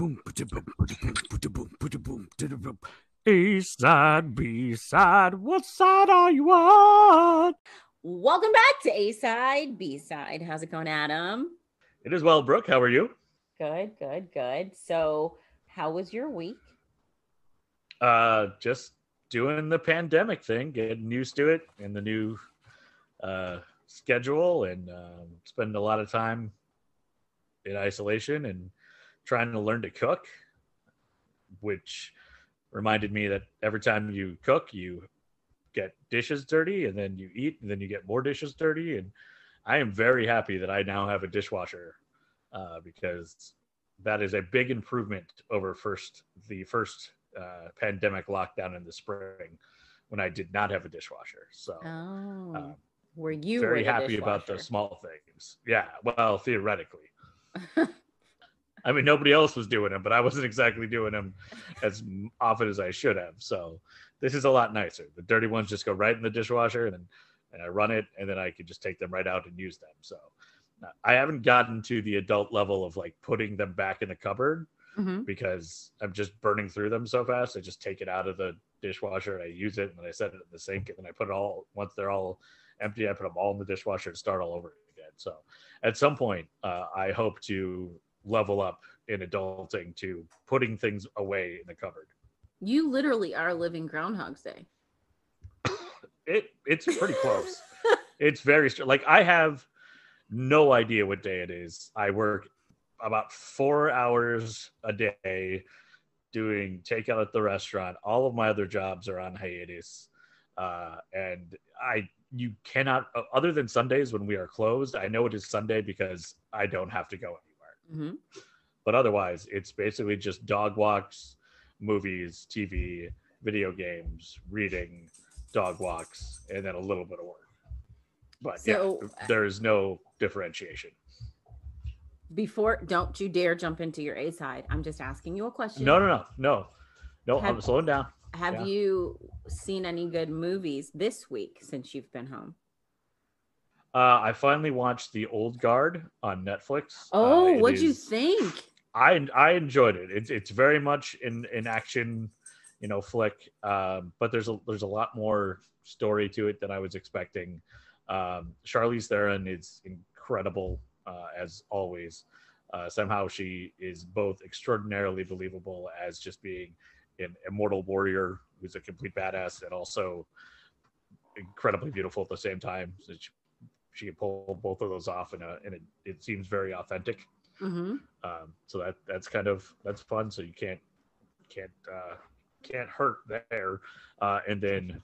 A side, B side, what side are you on? Welcome back to A Side, B Side. How's it going, Adam? It is well, Brooke. How are you? Good. So, how was your week? Just doing the pandemic thing, getting used to it and the new schedule, and spending a lot of time in isolation and trying to learn to cook, which reminded me that every time you cook, you get dishes dirty, and then you eat, and then you get more dishes dirty. And I am very happy that I now have a dishwasher because that is a big improvement over the first pandemic lockdown in the spring when I did not have a dishwasher. So, were you very the happy about the small things. Yeah, well, theoretically. I mean, nobody else was doing them, but I wasn't exactly doing them as often as I should have. So this is a lot nicer. The dirty ones just go right in the dishwasher, and I run it, and then I can just take them right out and use them. So I haven't gotten to the adult level of like putting them back in the cupboard because I'm just burning through them so fast. I just take it out of the dishwasher and I use it, and then I set it in the sink, and then I put it all, once they're all empty, I put them all in the dishwasher and start all over again. So at some point, I hope to level up in adulting to putting things away in the cupboard. You literally are living Groundhog's Day. It's pretty close. It's very like I have no idea what day it is. I work about 4 hours a day doing takeout at the restaurant. All of my other jobs are on hiatus, and you cannot, other than Sundays when we are closed. I know it is Sunday because I don't have to go anywhere. But otherwise, it's basically just dog walks, movies, TV, video games, reading, dog walks, and then a little bit of work. But so, yeah, there is no differentiation. Don't you dare jump into your A side. I'm just asking you a question. No. I'm slowing down. Have you seen any good movies this week since you've been home? I finally watched The Old Guard on Netflix. Oh, what'd you think? I enjoyed it. It's very much an action, flick. But there's a lot more story to it than I was expecting. Charlize Theron is incredible as always. Somehow she is both extraordinarily believable as just being an immortal warrior who's a complete badass, and also incredibly beautiful at the same time. So she can pull both of those off, and it seems very authentic. So that's fun. So you can't hurt there. And then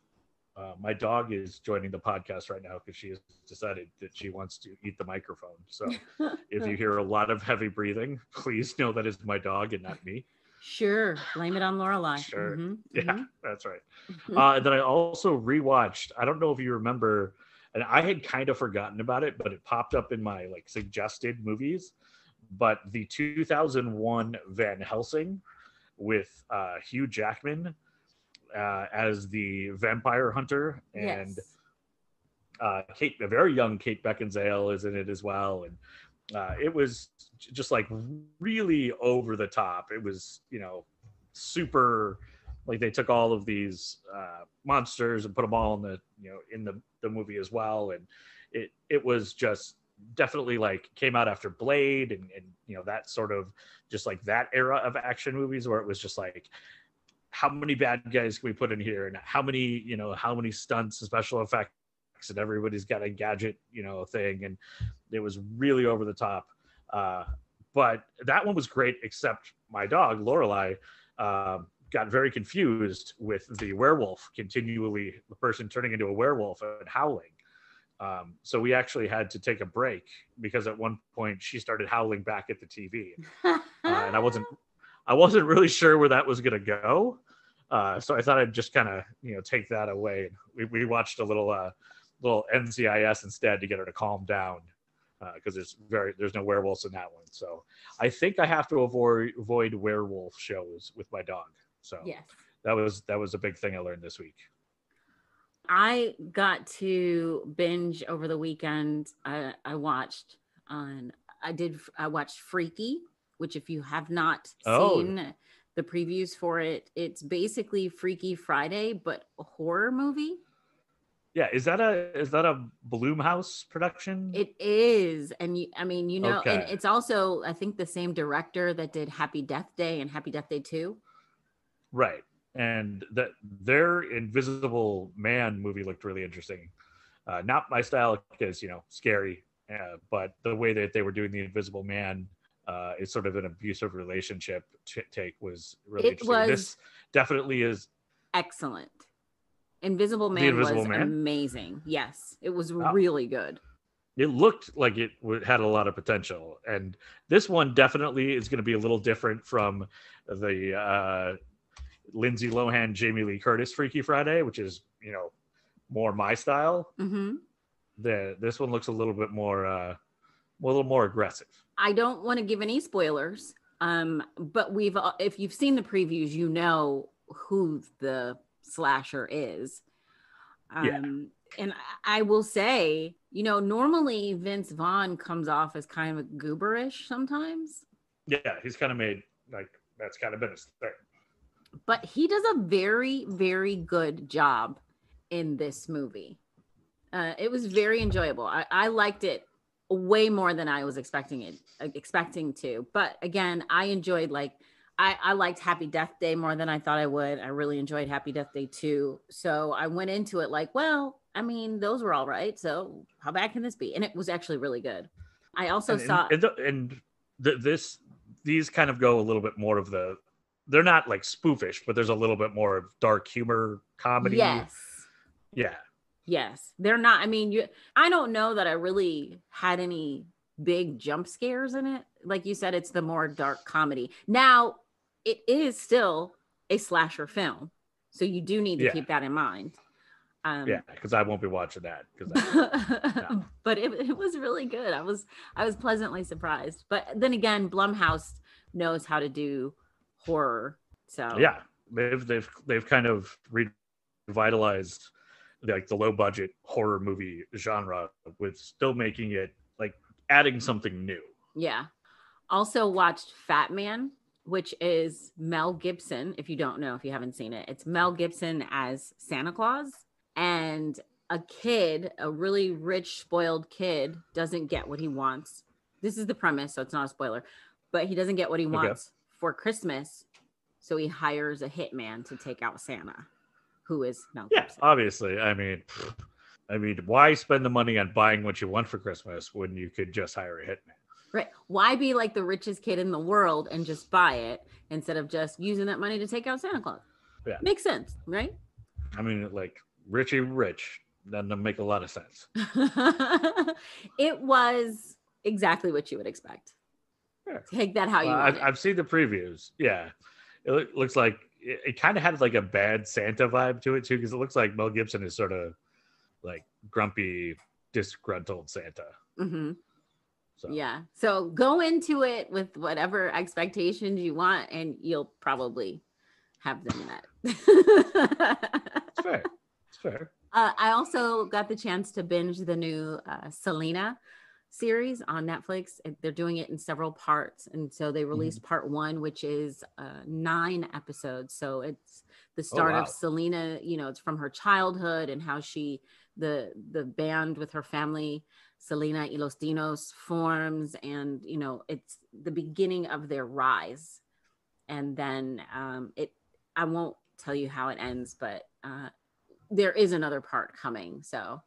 my dog is joining the podcast right now because she has decided that she wants to eat the microphone. So if you hear a lot of heavy breathing, please know that is my dog and not me. Sure. Blame it on Lorelai. Sure. Yeah, that's right. And then I also rewatched, I don't know if you remember, and I had kind of forgotten about it, but it popped up in my like suggested movies. But the 2001 Van Helsing with Hugh Jackman as the vampire hunter, and a very young Kate Beckinsale is in it as well. And it was just like really over the top. It was, super, like they took all of these monsters and put them all in the movie as well. And it was just definitely like came out after Blade and that sort of just like that era of action movies where it was just like, how many bad guys can we put in here, and how many stunts and special effects, and everybody's got a gadget thing, and it was really over the top. But that one was great, except my dog Lorelai got very confused with the werewolf, continually the person turning into a werewolf and howling. So we actually had to take a break because at one point she started howling back at the TV, and I wasn't really sure where that was going to go. So I thought I'd just kind of take that away. We watched a little NCIS instead to get her to calm down, because there's no werewolves in that one. So I think I have to avoid werewolf shows with my dog. So yes, that was a big thing I learned this week. I got to binge over the weekend. I watched Freaky which if you have not Oh, seen the previews for it, it's basically Freaky Friday, but a horror movie. yeah. Is that a Bloomhouse production? It is. And and Okay, it's also, I think, the same director that did Happy Death Day and Happy Death Day 2. right. And that their Invisible Man movie looked really interesting. Not my style because scary, but the way that they were doing the Invisible Man is sort of an abusive relationship take was really It interesting. was This definitely is excellent. Invisible the Man Invisible was Man. amazing. Yes, it was Oh, really good. it looked like it had a lot of potential, and this one definitely is going to be a little different from the Lindsay Lohan, Jamie Lee Curtis Freaky Friday, which is more my style. Mm-hmm. This one looks a little bit more a little more aggressive. I don't want to give any spoilers, but if you've seen the previews, you know who the slasher is. Yeah, And I will say, normally Vince Vaughn comes off as kind of gooberish sometimes, yeah, he's kind of made like that's kind of been his thing. but he does a very, very good job in this movie. It was very enjoyable. I liked it way more than I was expecting to. But again, I enjoyed I liked Happy Death Day more than I thought I would. I really enjoyed Happy Death Day 2. So I went into it like, well, I mean, those were all right. So how bad can this be? And it was actually really good. I also saw These kind of go a little bit more of they're not like spoofish, but there's a little bit more of dark humor comedy. yes. Yeah. Yes. They're not, I don't know that I really had any big jump scares in it. Like you said, it's the more dark comedy. Now, it is still a slasher film. So you do need to keep that in mind. Yeah, because I won't be watching that. No. But it was really good. I was pleasantly surprised. But then again, Blumhouse knows how to do horror. So yeah, they've kind of revitalized like the low budget horror movie genre with still making it like adding something new. Yeah. Also watched Fat Man, which is Mel Gibson. If you don't know, if you haven't seen it, it's Mel Gibson as Santa Claus, and a really rich, spoiled kid doesn't get what he wants. This is the premise, so it's not a spoiler, but he doesn't get what he wants for Christmas. So he hires a hitman to take out Santa, who is Mel Gibson. Yeah, obviously. I mean, why spend the money on buying what you want for Christmas when you could just hire a hitman? Right. Why be like the richest kid in the world and just buy it instead of just using that money to take out Santa Claus? Yeah. Makes sense, right? I mean, like Richie Rich doesn't make a lot of sense. It was exactly what you would expect. Yeah. Take that how you want. I've seen the previews. Yeah. It looks like it kind of had like a bad Santa vibe to it too, because it looks like Mel Gibson is sort of like grumpy, disgruntled Santa. Mm-hmm. So. Yeah. So go into it with whatever expectations you want, and you'll probably have them met. It's fair. It's fair. I also got the chance to binge the new Selena series on Netflix. They're doing it in several parts. And so they released part 1, which is 9 episodes. So it's the start of Selena, it's from her childhood and how the band with her family, Selena y los Dinos, forms, and it's the beginning of their rise. And then I won't tell you how it ends, but there is another part coming. So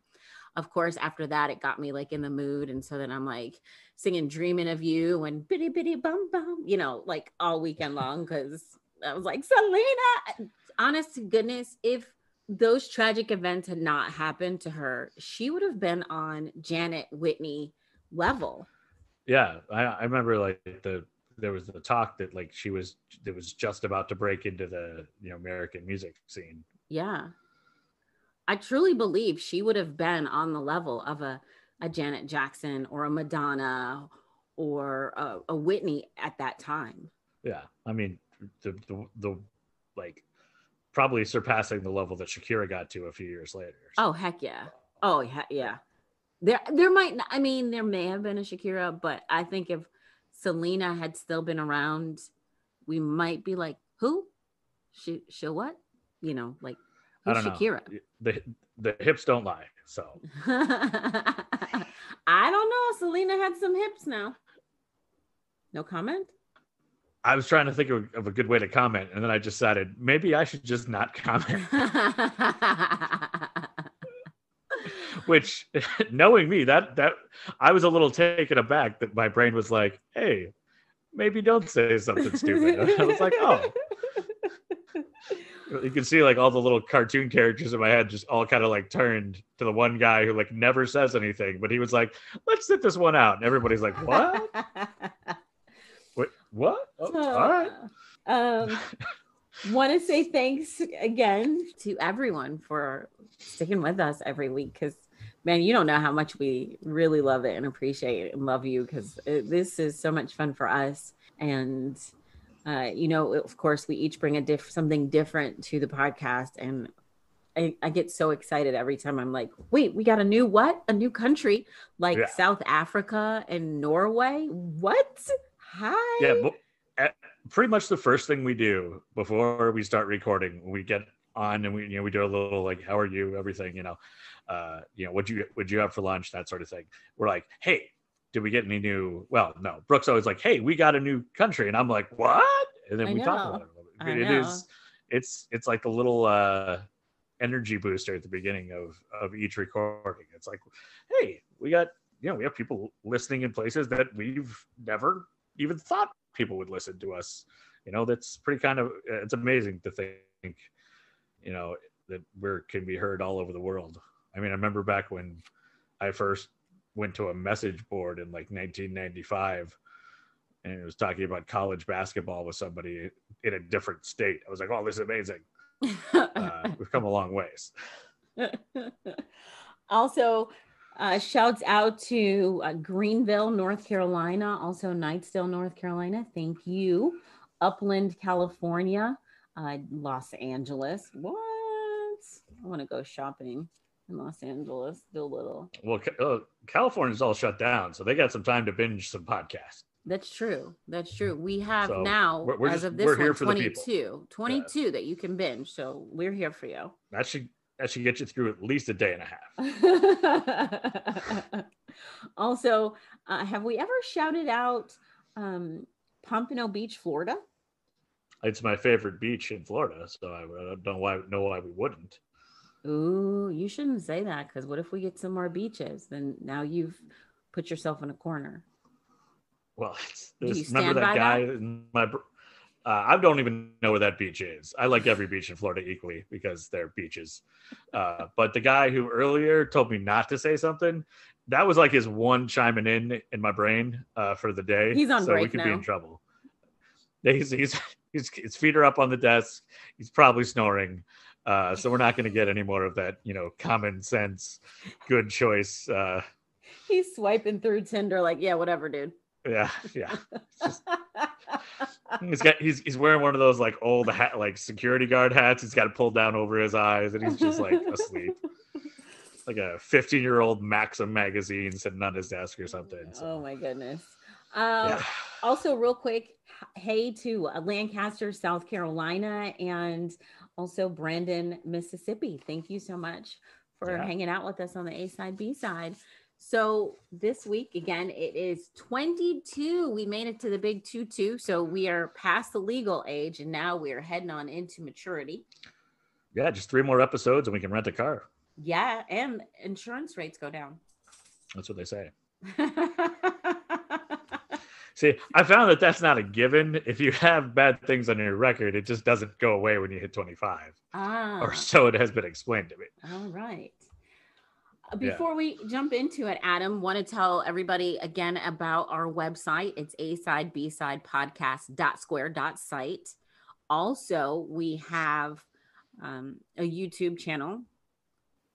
of course, after that, it got me like in the mood. And so then I'm like singing Dreaming of You and bitty bitty bum bum, like all weekend long, because I was like, Selena, honest to goodness, if those tragic events had not happened to her, she would have been on Janet Whitney level. Yeah, I remember like there was the talk that like it was just about to break into the American music scene. Yeah, I truly believe she would have been on the level of a Janet Jackson or a Madonna or a Whitney at that time. Yeah, I mean the like probably surpassing the level that Shakira got to a few years later. So. Oh heck yeah! Oh yeah. There might not, there may have been a Shakira, but I think if Selena had still been around, we might be like, who? She'll what? You know, like, I who's don't know. Shakira? The hips don't lie. So I don't know. Selena had some hips now. No comment? I was trying to think of a good way to comment, and then I decided maybe I should just not comment. Which, knowing me, that I was a little taken aback that my brain was like, "Hey, maybe don't say something stupid." I was like, "Oh." You can see like all the little cartoon characters in my head just all kind of like turned to the one guy who like never says anything, but he was like, "Let's sit this one out," and everybody's like, "What? Wait, what? Oh, all right." Want to say thanks again to everyone for sticking with us every week, because man, you don't know how much we really love it and appreciate it and love you, because this is so much fun for us. And you know, of course, we each bring something different to the podcast, and I get so excited every time. I'm like, wait, we got a new what? A new country, like South Africa and Norway. What? Hi. Yeah, but pretty much the first thing we do before we start recording, when we get on and we do a little like, how are you, everything, what'd you have for lunch, that sort of thing. We're like, hey, did we get any new? Well, no. Brooke's always like, hey, we got a new country, and I'm like, what? And then we talk about it. It's like a little energy booster at the beginning of each recording. It's like, hey, we have people listening in places that we've never even thought people would listen to us. That's pretty it's amazing to think, that we can be heard all over the world. I mean, I remember back when I first went to a message board in like 1995, and it was talking about college basketball with somebody in a different state. I was like, oh, this is amazing. We've come a long ways. Also, shouts out to Greenville, North Carolina, also Knightsdale, North Carolina. Thank you. Upland, California, Los Angeles. What? I want to go shopping in Los Angeles. Do a little. Well, California's all shut down, so they got some time to binge some podcasts. That's true. We have now, as of this one, 22 that you can binge. So we're here for you. That should get you through at least a day and a half. Also, have we ever shouted out Pompano Beach, Florida? It's my favorite beach in Florida, so I don't know why we wouldn't. Ooh, you shouldn't say that, because what if we get some more beaches? Then now you've put yourself in a corner. Well, remember that guy in my... I don't even know where that beach is. I like every beach in Florida equally because they're beaches. But the guy who earlier told me not to say something, that was like his one chiming in my brain for the day. He's on break now. So we could be in trouble. His feet are up on the desk. He's probably snoring. So we're not going to get any more of that, common sense, good choice. He's swiping through Tinder like, yeah, whatever, dude. Yeah. He's wearing one of those like old hat, like security guard hats. He's got it pulled down over his eyes, and he's just like asleep, like a 15-year-old Maxim magazine sitting on his desk or something. So. Oh my goodness. Also, real quick, hey to Lancaster, South Carolina, and also Brandon, Mississippi. Thank you so much for hanging out with us on the A side, B side. So this week, again, it is 22. We made it to the big 22. So we are past the legal age, and now we are heading on into maturity. Yeah, just 3 more episodes and we can rent a car. Yeah, and insurance rates go down. That's what they say. See, I found that that's not a given. If you have bad things on your record, it just doesn't go away when you hit 25. Or so it has been explained to me. All right. Before we jump into it, Adam, want to tell everybody again about our website. It's A-Side, B-Side podcast.square.site. Also, we have a YouTube channel.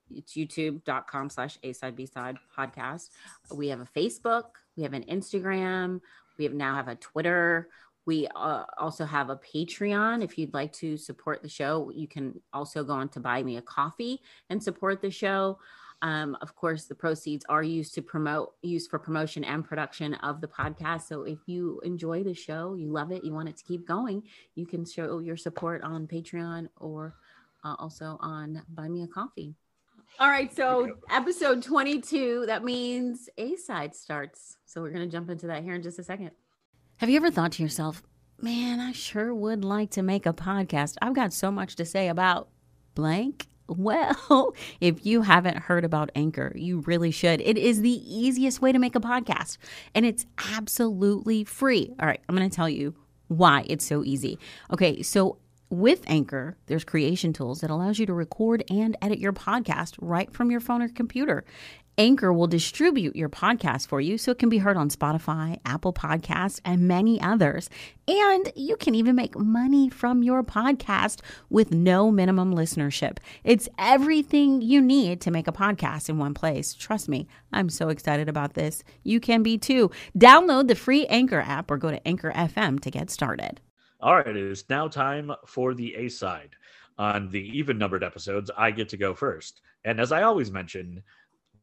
It's youtube.com/A-Side, B-Side podcast. We have a Facebook. We have an Instagram. We now have a Twitter. We also have a Patreon. If you'd like to support the show, you can also go on to Buy Me a Coffee and support the show. Of course, the proceeds are used for promotion and production of the podcast. So if you enjoy the show, you love it, you want it to keep going, you can show your support on Patreon or also on Buy Me a Coffee. All right, so episode 22, that means A-side starts. So we're going to jump into that here in just a second. Have you ever thought to yourself, man, I sure would like to make a podcast. I've got so much to say about blank. Well, if you haven't heard about Anchor, you really should. It is the easiest way to make a podcast, and it's absolutely free. All right, I'm going to tell you why it's so easy. Okay, so with Anchor, there's creation tools that allows you to record and edit your podcast right from your phone or computer. Anchor will distribute your podcast for you so it can be heard on Spotify, Apple Podcasts, and many others. And you can even make money from your podcast with no minimum listenership. It's everything you need to make a podcast in one place. Trust me, I'm so excited about this. You can be too. Download the free Anchor app or go to Anchor FM to get started. All right, it is now time for the A-side. On the even-numbered episodes, I get to go first. And as I always mention,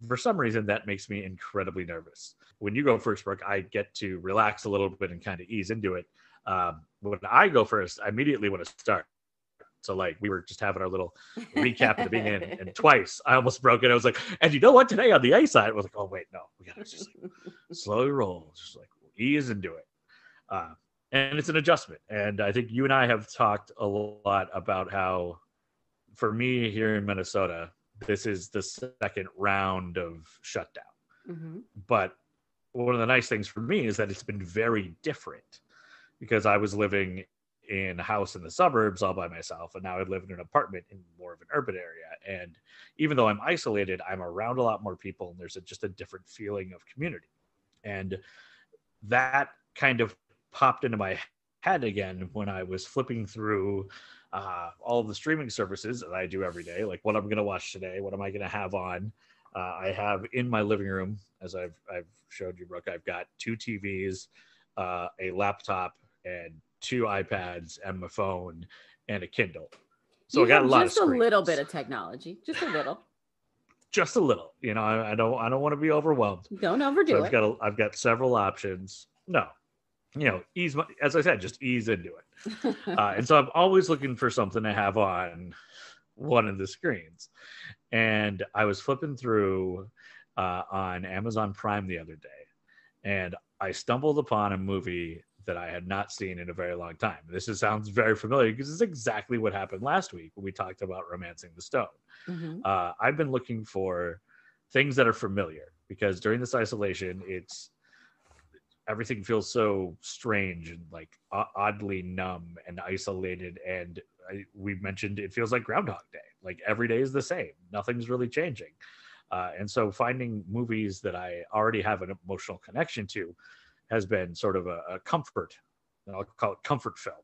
for some reason, that makes me incredibly nervous. When you go first, Brooke, I get to relax a little bit and kind of ease into it. When I go first, I immediately want to start. So, like, we were just having our little recap at the beginning, and twice I almost broke it. I was like, and you know what? Today on the A side, I was like, oh, wait, no. We got to just like, slowly roll, just like ease into it. And it's an adjustment. And I think you and I have talked a lot about how, for me here in Minnesota, this is the second round of shutdown. Mm-hmm. But one of the nice things for me is that it's been very different because I was living in a house in the suburbs all by myself, and now I live in an apartment in more of an urban area. And even though I'm isolated, I'm around a lot more people, and there's just a different feeling of community. And that kind of popped into my head again when I was flipping through all of the streaming services that I do every day, like what I'm going to watch today, what am I going to have on. I have in my living room, as I've showed you, Brooke, I've got 2 TVs, a laptop, and 2 iPads, and my phone, and a Kindle. So I got a lot of screens. Just a little bit of technology, just a little. Just a little, you know. I don't want to be overwhelmed. Don't overdo it. I've got several options. No, you know, as I said, just ease into it. And so I'm always looking for something to have on one of the screens. And I was flipping through on Amazon Prime the other day, and I stumbled upon a movie that I had not seen in a very long time. Sounds very familiar because it's exactly what happened last week when we talked about Romancing the Stone. Mm-hmm. I've been looking for things that are familiar because during this isolation, everything feels so strange and like oddly numb and isolated. And we mentioned it feels like Groundhog Day. Like every day is the same. Nothing's really changing. And so finding movies that I already have an emotional connection to has been sort of a comfort. I'll call it comfort film.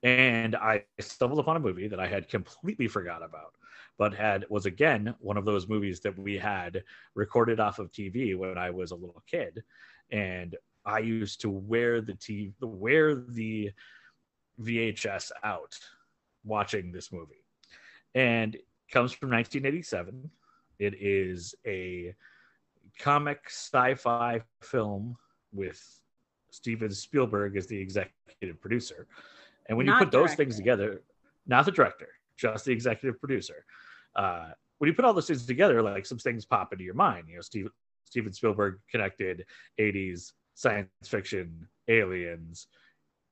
And I stumbled upon a movie that I had completely forgot about, but was again one of those movies that we had recorded off of TV when I was a little kid. And I used to wear the VHS out watching this movie. And it comes from 1987. It is a comic sci-fi film with Steven Spielberg as the executive producer. And when you put those things together, not the director, just the executive producer, when you put all those things together, like some things pop into your mind. You know, Steven Spielberg connected 80s science fiction, aliens.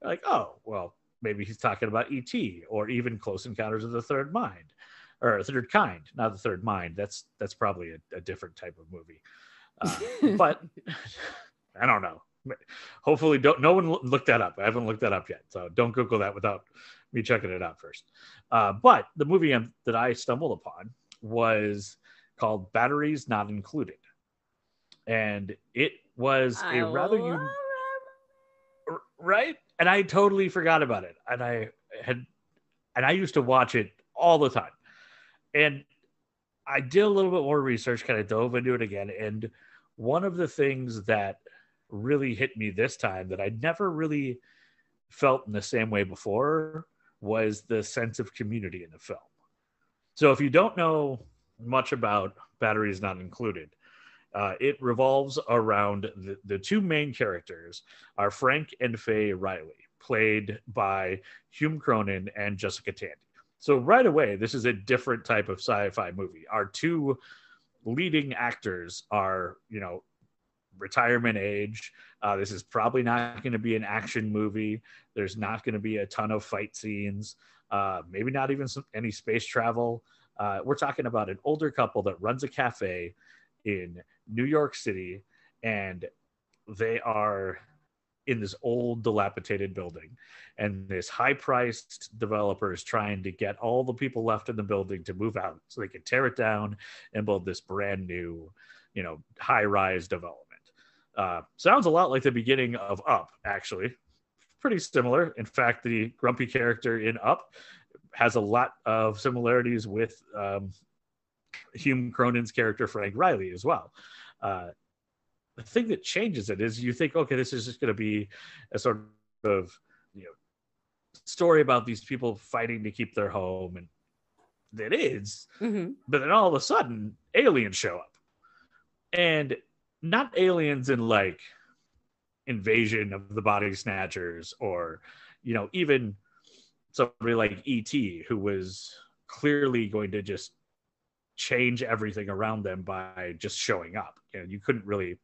Like, oh, well, maybe he's talking about E.T. or even Close Encounters of the Third Mind, or Third Kind, not the Third Mind. That's probably a different type of movie. But I don't know. Hopefully, no one looked that up. I haven't looked that up yet, so don't Google that without me checking it out first. But the movie that I stumbled upon was called Batteries Not Included. And it was right? And I totally forgot about it. And I used to watch it all the time. And I did a little bit more research, kind of dove into it again. And one of the things that really hit me this time that I never really felt in the same way before was the sense of community in the film. So if you don't know much about Batteries Not Included. It revolves around the two main characters are Frank and Faye Riley, played by Hume Cronin and Jessica Tandy. So right away, this is a different type of sci-fi movie. Our two leading actors are, retirement age. This is probably not going to be an action movie. There's not going to be a ton of fight scenes. Maybe not even any space travel. We're talking about an older couple that runs a cafe in New York City, and they are in this old dilapidated building, and this high-priced developer is trying to get all the people left in the building to move out so they can tear it down and build this brand new, high-rise development. Sounds a lot like the beginning of Up, actually. Pretty similar. In fact, the grumpy character in Up has a lot of similarities with Hume Cronin's character Frank Riley as well. The thing that changes it is you think, okay, this is just going to be a sort of story about these people fighting to keep their home, and that is. Mm-hmm. But then all of a sudden, aliens show up, and not aliens in like Invasion of the Body Snatchers, or even somebody like E.T., who was clearly going to just change everything around them by just showing up. You couldn't really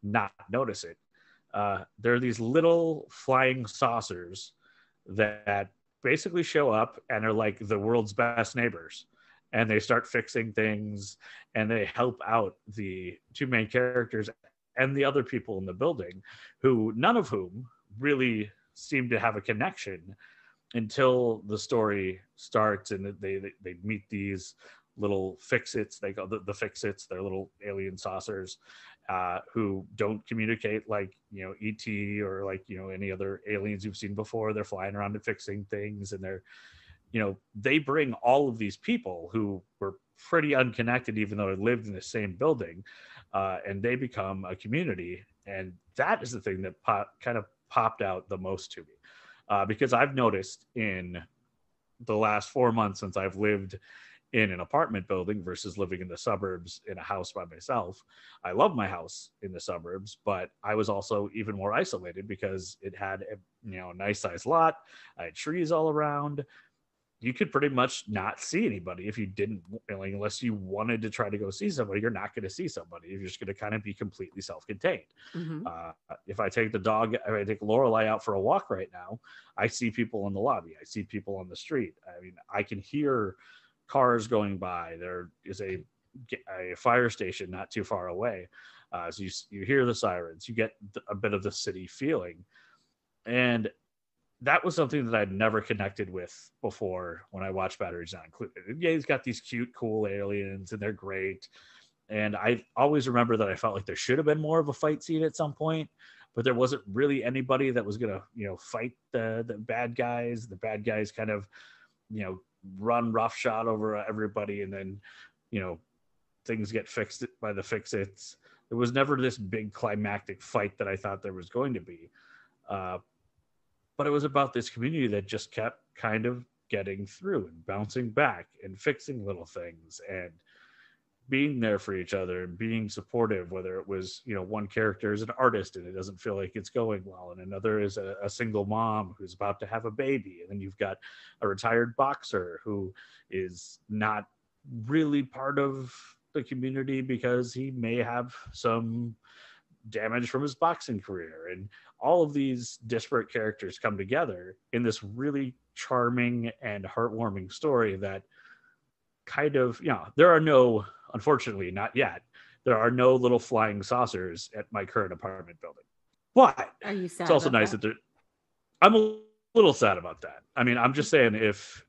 not notice it. There are these little flying saucers that basically show up and are like the world's best neighbors, and they start fixing things, and they help out the two main characters and the other people in the building, who none of whom really seem to have a connection until the story starts, and they meet these little fix-its. They go the fix-its. They're little alien saucers who don't communicate like ET or like any other aliens you've seen before. They're flying around and fixing things, and they're they bring all of these people who were pretty unconnected, even though they lived in the same building, and they become a community. And that is the thing that kind of popped out the most to me, because I've noticed in the last 4 months since I've lived in an apartment building versus living in the suburbs in a house by myself. I love my house in the suburbs, but I was also even more isolated because it had a nice sized lot. I had trees all around. You could pretty much not see anybody if you didn't, unless you wanted to try to go see somebody. You're not going to see somebody. You're just going to kind of be completely self-contained. Mm-hmm. If I take I take Lorelei out for a walk right now, I see people in the lobby. I see people on the street. I mean, I can hear cars going by. There is a fire station not too far away. So you hear the sirens. You get a bit of the city feeling. And that was something that I'd never connected with before when I watched Batteries Not Included. Yeah, he's got these cute, cool aliens, and they're great. And I always remember that I felt like there should have been more of a fight scene at some point, but there wasn't really anybody that was going to, fight the bad guys. The bad guys kind of, run roughshod over everybody, and then things get fixed by the fix-its. There was never this big climactic fight that I thought there was going to be, but it was about this community that just kept kind of getting through and bouncing back and fixing little things and being there for each other and being supportive, whether it was, one character is an artist and it doesn't feel like it's going well, and another is a single mom who's about to have a baby. And then you've got a retired boxer who is not really part of the community because he may have some damage from his boxing career. And all of these disparate characters come together in this really charming and heartwarming story that kind of, there are no, unfortunately, not yet, there are no little flying saucers at my current apartment building. But are you sad? It's also nice that I'm a little sad about that. I mean, I'm just saying, if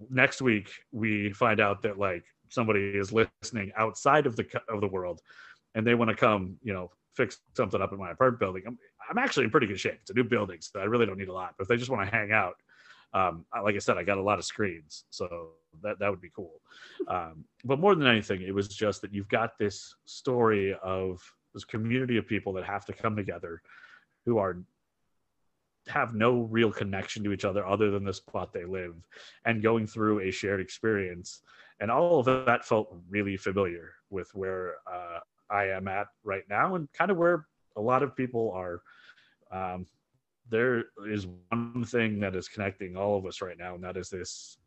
next week we find out that like somebody is listening outside of the world and they want to come, fix something up in my apartment building, I'm actually in pretty good shape. It's a new building, so I really don't need a lot. But if they just want to hang out, like I said, I got a lot of screens, so that would be cool. But more than anything, it was just that you've got this story of this community of people that have to come together, who are have no real connection to each other than the spot they live, and going through a shared experience. And all of that felt really familiar with where I am at right now, and kind of where a lot of people are. There is one thing that is connecting all of us right now, and that is this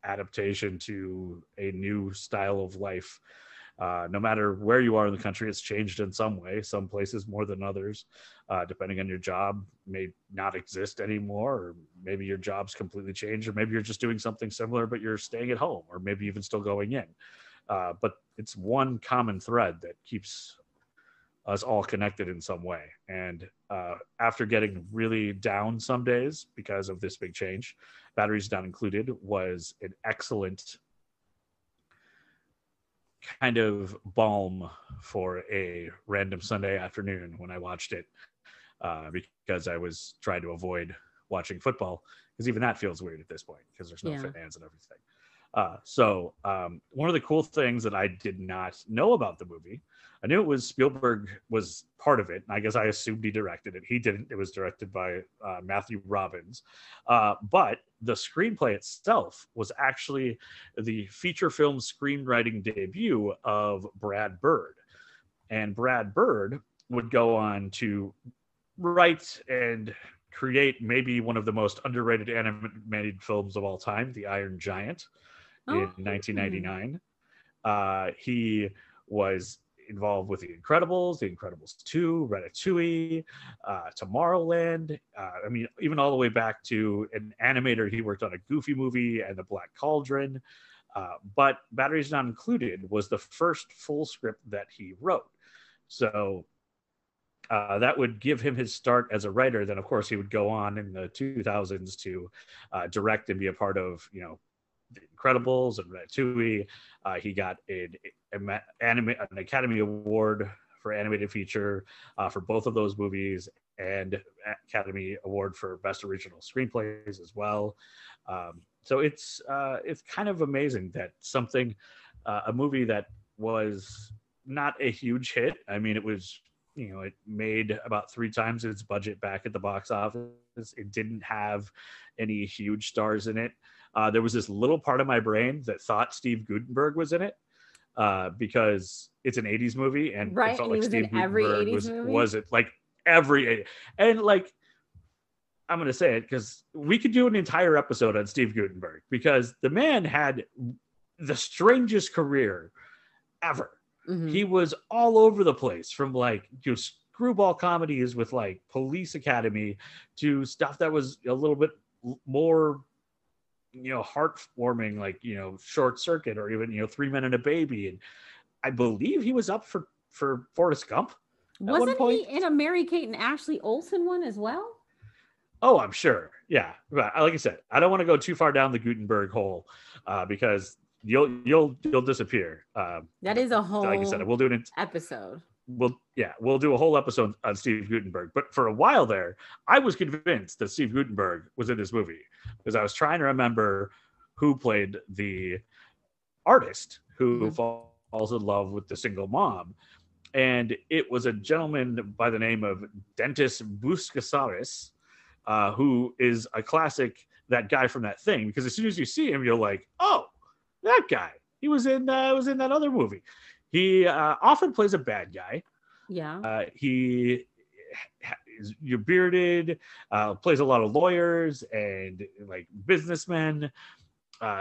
adaptation to a new style of life. No matter where you are in the country, it's changed in some way. Some places more than others, depending on your job, may not exist anymore, or maybe your job's completely changed, or maybe you're just doing something similar, but you're staying at home, or maybe even still going in. But it's one common thread that keeps us all connected in some way. And after getting really down some days because of this big change, Batteries Not Included was an excellent kind of balm for a random Sunday afternoon when I watched it, because I was trying to avoid watching football, because even that feels weird at this point because there's no fans and everything. So one of the cool things that I did not know about the movie, I knew it was Spielberg was part of it, and I guess I assumed he directed it. He didn't. It was directed by Matthew Robbins. But the screenplay itself was actually the feature film screenwriting debut of Brad Bird. And Brad Bird would go on to write and create maybe one of the most underrated animated films of all time, The Iron Giant, in 1999. He was involved with The Incredibles 2, Ratatouille, Tomorrowland. I mean, even all the way back to an animator. He worked on a Goofy movie and The Black Cauldron. But Batteries Not Included was the first full script that he wrote. So that would give him his start as a writer. Then, of course, he would go on in the 2000s to direct and be a part of, The Incredibles and Ratatouille. He got an Academy Award for animated feature for both of those movies, and Academy Award for Best Original Screenplays as well. So it's kind of amazing that a movie that was not a huge hit. I mean, it was, it made about 3 times its budget back at the box office. It didn't have any huge stars in it. There was this little part of my brain that thought Steve Guttenberg was in it, because it's an 80s movie, and it felt like Steve Guttenberg was it like every, and like, I'm going to say it because we could do an entire episode on Steve Guttenberg, because the man had the strangest career ever. Mm-hmm. He was all over the place, from like just screwball comedies with like Police Academy to stuff that was a little bit more, heartwarming, like, Short Circuit, or even, 3 Men and a Baby. And I believe he was up for Forrest Gump. Wasn't he in a Mary-Kate and Ashley Olsen one as well? Oh, I'm sure. Yeah. But like I said, I don't want to go too far down the Gutenberg hole, because you'll disappear. That is a whole, like I said, we'll do an episode. We'll do a whole episode on Steve Guttenberg. But for a while there, I was convinced that Steve Guttenberg was in this movie, because I was trying to remember who played the artist who falls in love with the single mom. And it was a gentleman by the name of Dentis Buskasaris, who is a classic, that guy from That Thing, because as soon as you see him, you're like, oh, that guy. He was in that other movie. He often plays a bad guy. Yeah. You're bearded, plays a lot of lawyers and like businessmen.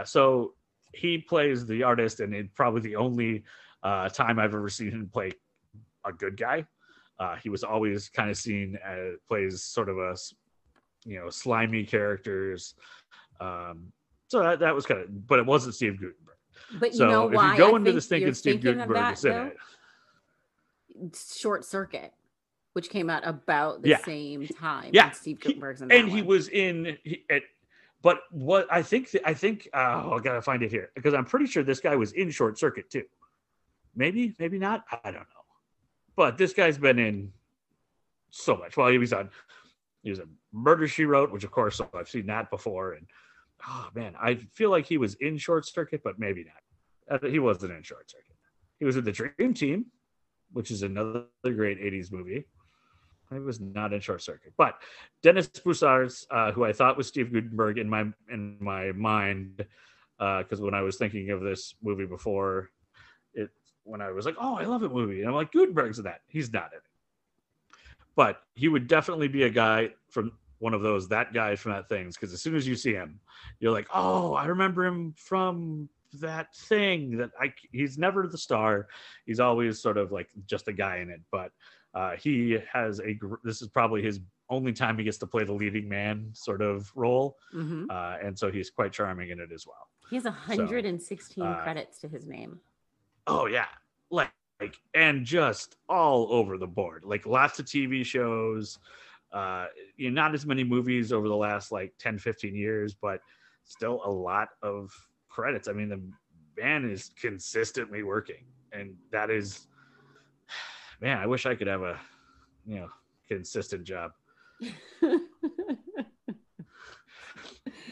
So he plays the artist, and it's probably the only time I've ever seen him play a good guy. He was always kind of seen as plays sort of a, slimy characters. So that was kind of, but it wasn't Steve Guttenberg. But so you know why? If you go into this thinking Steve Guttenberg is in it. Short Circuit, which came out about the same time. Yeah, Steve Guttenberg's in that he was in. But what I think, I gotta find it here, because I'm pretty sure this guy was in Short Circuit too. Maybe not. I don't know. But this guy's been in so much. Well, he was a Murder, She Wrote, which of course I've seen that before, and oh man, I feel like he was in Short Circuit, but maybe not. He wasn't in Short Circuit. He was in The Dream Team, which is another great 80s movie. He was not in Short Circuit, but Dennis Broussard's, who I thought was Steve Gutenberg in my mind, because when I was thinking of this movie before, when I was like, oh, I love it movie, and I'm like, Gutenberg's in that. He's not in it, but he would definitely be a guy from one of those that guy from that things, because as soon as you see him, you're like, oh, I remember him from that thing. He's never the star. He's always sort of like just a guy in it, but. This is probably his only time he gets to play the leading man sort of role. Mm-hmm. And so he's quite charming in it as well. He has 116 credits to his name. Oh yeah. Like, and just all over the board, like lots of TV shows, not as many movies over the last like 10, 15 years, but still a lot of credits. I mean, the man is consistently working, and that is, man, I wish I could have a, consistent job. You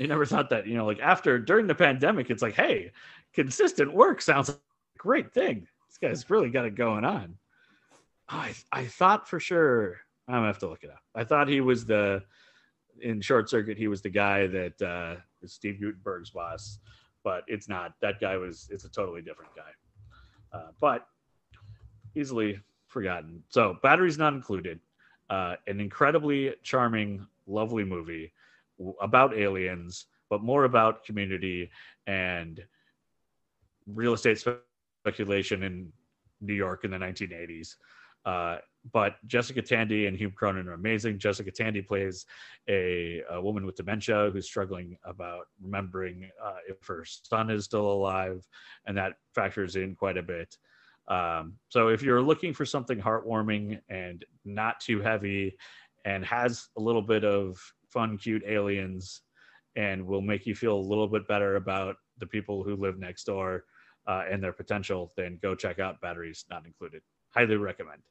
never thought that, like during the pandemic, it's like, hey, consistent work sounds like a great thing. This guy's really got it going on. I thought for sure, I'm gonna have to look it up. I thought he was in Short Circuit, he was the guy that is Steve Gutenberg's boss, but it's not. That guy it's a totally different guy. But easily forgotten. So Battery's not included. An incredibly charming, lovely movie about aliens, but more about community and real estate speculation in New York in the 1980s. But Jessica Tandy and Hugh Cronin are amazing. Jessica Tandy plays a woman with dementia who's struggling about remembering if her son is still alive, and that factors in quite a bit. So if you're looking for something heartwarming and not too heavy and has a little bit of fun, cute aliens and will make you feel a little bit better about the people who live next door and their potential, then go check out Batteries Not Included. Highly recommend.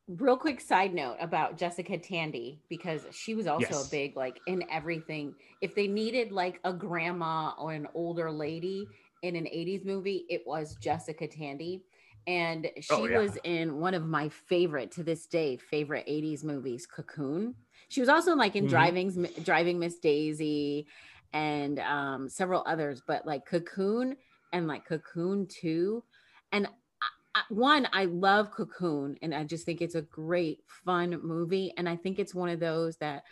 Real quick side note about Jessica Tandy, because she was also a big, like, in everything. If they needed like a grandma or an older lady in an 80s movie, it was Jessica Tandy. And she was in one of my favorite 80s movies, Cocoon. She was also like in Driving Miss Daisy and several others, but like Cocoon and like Cocoon 2. And I love Cocoon, and I just think it's a great, fun movie. And I think it's one of those that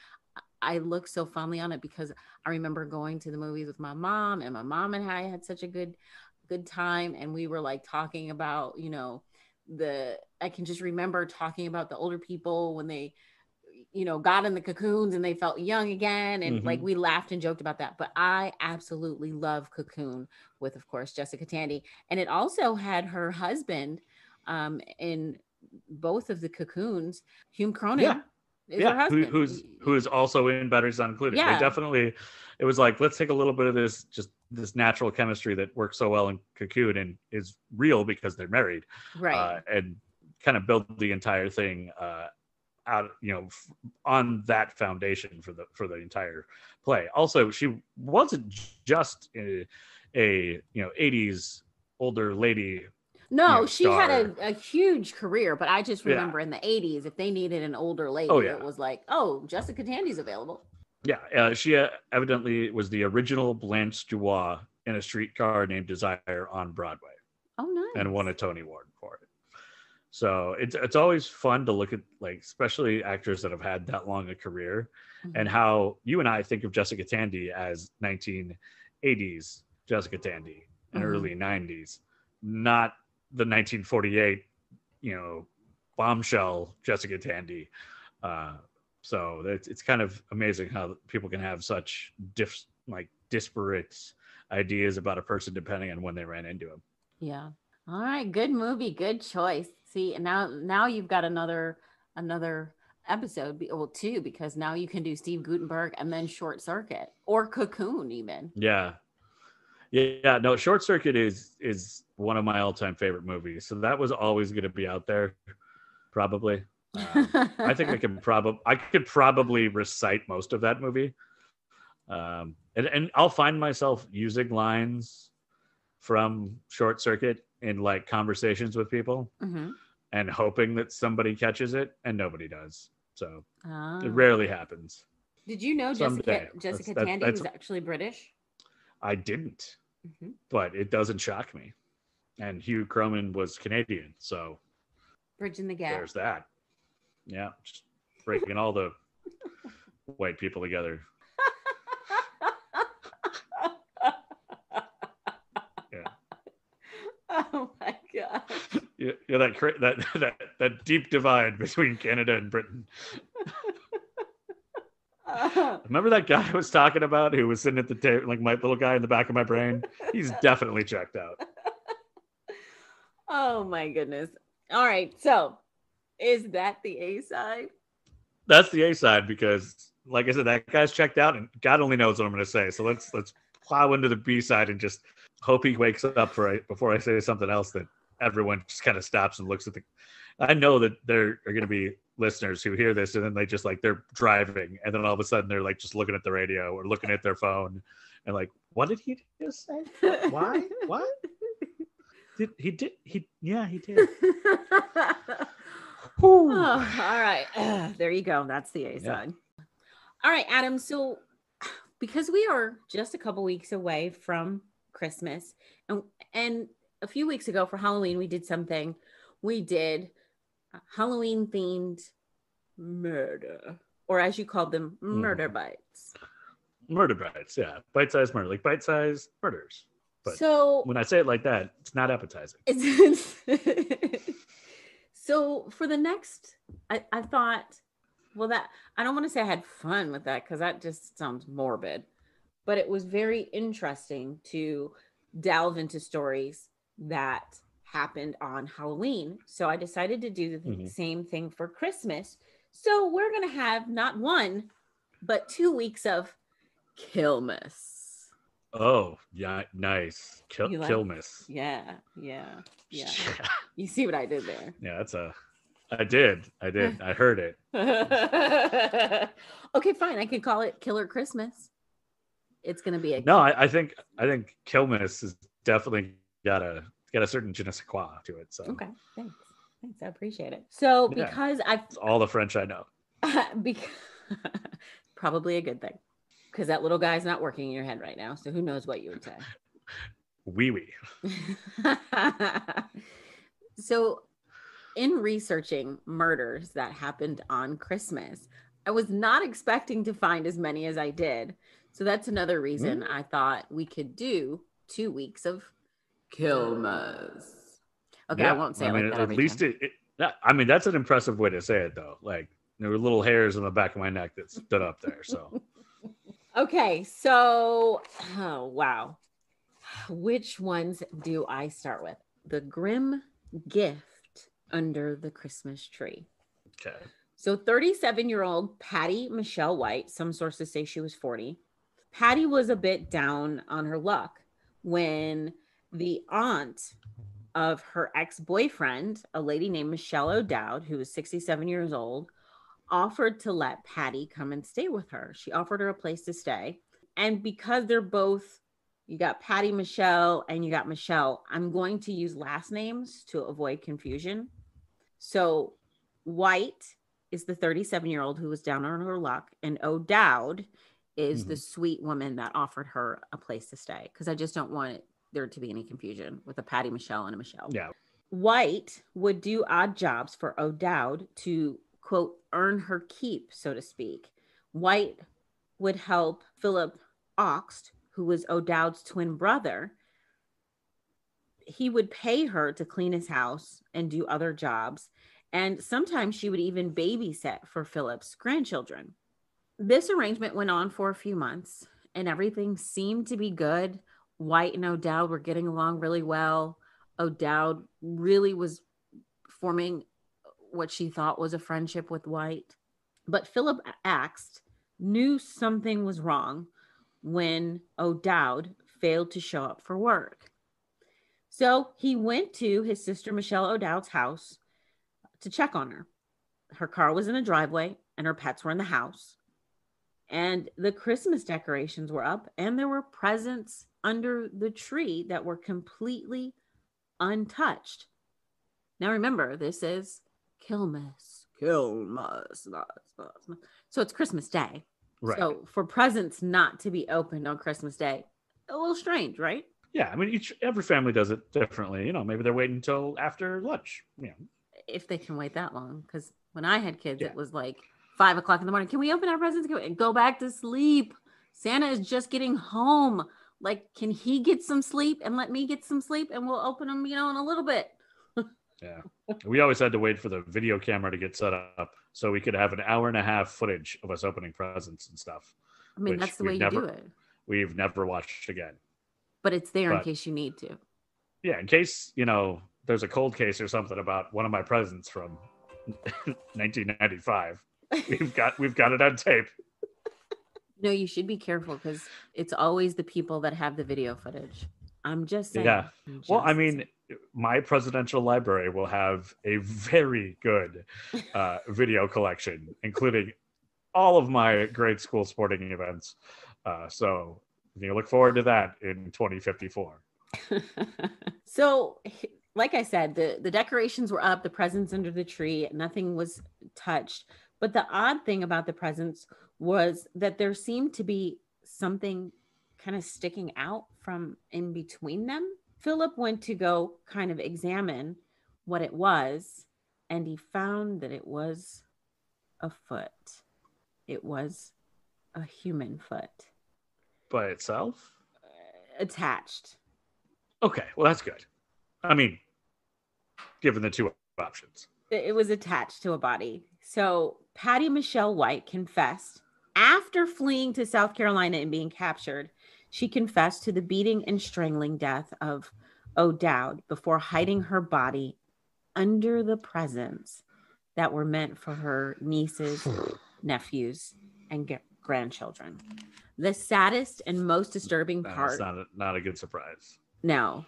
I look so fondly on it because I remember going to the movies with my mom, and my mom and I had such a good time, and we were like talking about, I can just remember talking about the older people when they got in the cocoons and they felt young again, and like we laughed and joked about that. But I absolutely love Cocoon with, of course, Jessica Tandy, and it also had her husband in both of the Cocoons. Hugh Cronin is her husband, who is also in Batteries Not Included. They definitely, it was like, let's take a little bit of this natural chemistry that works so well in Cocoon and is real because they're married, right? And kind of build the entire thing out, on that foundation for the entire play. Also, she wasn't just a 80s older lady. No, she had a huge career, but I just remember in the 80s, if they needed an older lady, it was like, oh, Jessica Tandy's available. Yeah, she evidently was the original Blanche Dubois in A Streetcar Named Desire on Broadway. Oh, nice. And won a Tony Award for it. So it's always fun to look at, like, especially actors that have had that long a career, and how you and I think of Jessica Tandy as 1980s Jessica Tandy and early 90s, not the 1948, bombshell Jessica Tandy. So it's kind of amazing how people can have such disparate ideas about a person depending on when they ran into him. Yeah. All right. Good movie. Good choice. See, and now you've got another episode, well, two, because now you can do Steve Gutenberg and then Short Circuit or Cocoon even. Yeah. No, Short Circuit is one of my all-time favorite movies. So that was always going to be out there, probably. I think I could probably recite most of that movie. And I'll find myself using lines from Short Circuit in like conversations with people and hoping that somebody catches it, and nobody does. So it Oh. rarely happens. Did you know Someday. Jessica That's- Tandy that's- was actually British? I didn't, Mm-hmm. but it doesn't shock me. And Hugh Croman was Canadian, so Bridging the gap. there's that. Yeah, just breaking all the white people together. Yeah. Oh my god. Yeah, that deep divide between Canada and Britain. Remember that guy I was talking about who was sitting at the table, like my little guy in the back of my brain? He's definitely checked out. Oh my goodness. All right. So is that the A side? That's the A side because, like I said, that guy's checked out, and God only knows what I'm going to say. So let's plow into the B side and just hope he wakes up before I say something else that everyone just kind of stops and looks at the. I know that there are going to be listeners who hear this and then they just like they're driving and then all of a sudden they're like just looking at the radio or looking at their phone and like, what did he just say? Why? What? He did. Oh, all right. There you go. That's the A side. All right, Adam. So because we are just a couple weeks away from Christmas and a few weeks ago for Halloween, we did something. We did Halloween themed murder, or as you called them, murder bites. Murder bites, yeah. Bite-sized murder, like bite-sized murders. But so when I say it like that, it's not appetizing. So for the next, I thought, well, that I don't want to say I had fun with that because that just sounds morbid, but it was very interesting to delve into stories that happened on Halloween. So I decided to do the same thing for Christmas. So we're going to have not one, but 2 weeks of Killmas. Oh, yeah, nice. Killmas. Yeah. You see what I did there? Yeah, I did. I heard it. Okay, fine. I could call it Killer Christmas. It's going to be No, I think Killmas has definitely got a certain je ne sais quoi to it. So okay, thanks. I appreciate it. So because it's all the French I know. Probably a good thing because that little guy's not working in your head right now. So who knows what you would say? Oui. So in researching murders that happened on Christmas, I was not expecting to find as many as I did. So that's another reason I thought we could do 2 weeks of Killmas. Okay, yeah, I won't say it like that every time. I mean, that's an impressive way to say it, though. Like, there were little hairs on the back of my neck that stood up there. So, okay, so wow, which ones do I start with? The grim gift under the Christmas tree. Okay. So 37-year-old Patty Michelle White, some sources say she was 40. Patty was a bit down on her luck when the aunt of her ex-boyfriend, a lady named Michelle O'Dowd, who was 67 years old, offered to let Patty come and stay with her. She offered her a place to stay. And because they're both, you got Patty Michelle and you got Michelle, I'm going to use last names to avoid confusion. So White is the 37-year-old who was down on her luck, and O'Dowd is the sweet woman that offered her a place to stay, because I just don't want there to be any confusion with a Patty Michelle and a Michelle. Yeah. White would do odd jobs for O'Dowd to, quote, earn her keep, so to speak. White would help Philip Oxt, who was O'Dowd's twin brother. He would pay her to clean his house and do other jobs. And sometimes she would even babysit for Philip's grandchildren. This arrangement went on for a few months and everything seemed to be good. White and O'Dowd were getting along really well. O'Dowd really was forming what she thought was a friendship with White. But Philip Axt knew something was wrong when O'Dowd failed to show up for work. So he went to his sister Michelle O'Dowd's house to check on her. Her car was in the driveway and her pets were in the house. And the Christmas decorations were up and there were presents under the tree that were completely untouched. Now remember, this is Killmas. Kilmas. So it's Christmas Day. Right. So for presents not to be opened on Christmas Day, a little strange, right? Yeah, I mean, every family does it differently. Maybe they're waiting until after lunch. If they can wait that long. Because when I had kids, Yeah. it was like 5 o'clock in the morning. Can we open our presents? And go back to sleep. Santa is just getting home. Like, can he get some sleep and let me get some sleep? And we'll open them, in a little bit. Yeah. We always had to wait for the video camera to get set up so we could have an hour and a half footage of us opening presents and stuff. I mean, that's the way you do it. We've never watched again. But it's there in case you need to. Yeah, in case, there's a cold case or something about one of my presents from 1995. We've got it on tape. No, you should be careful because it's always the people that have the video footage. I'm just saying. Yeah. Well, I mean, my presidential library will have a very good video collection, including all of my grade school sporting events. So you look forward to that in 2054. So, like I said, the decorations were up, the presents under the tree, nothing was touched. But the odd thing about the presents was that there seemed to be something kind of sticking out from in between them. Philip went to go kind of examine what it was, and he found that it was a foot. It was a human foot. By itself? Attached. Okay, well, that's good. I mean, given the two options. It was attached to a body. So Patty Michelle White confessed after fleeing to South Carolina and being captured. She confessed to the beating and strangling death of O'Dowd before hiding her body under the presents that were meant for her nieces, nephews, and grandchildren. The saddest and most disturbing part. That's not a good surprise. No,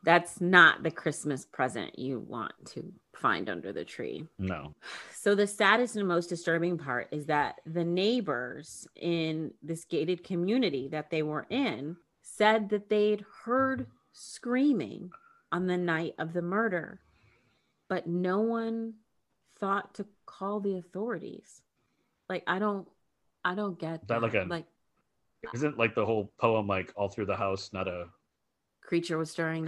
that's not the Christmas present you want to find under the tree. No. So the saddest and most disturbing part is that the neighbors in this gated community that they were in said that they'd heard screaming on the night of the murder, but no one thought to call the authorities. Like, I don't get that. Isn't like the whole poem like all through the house, not a creature was stirring,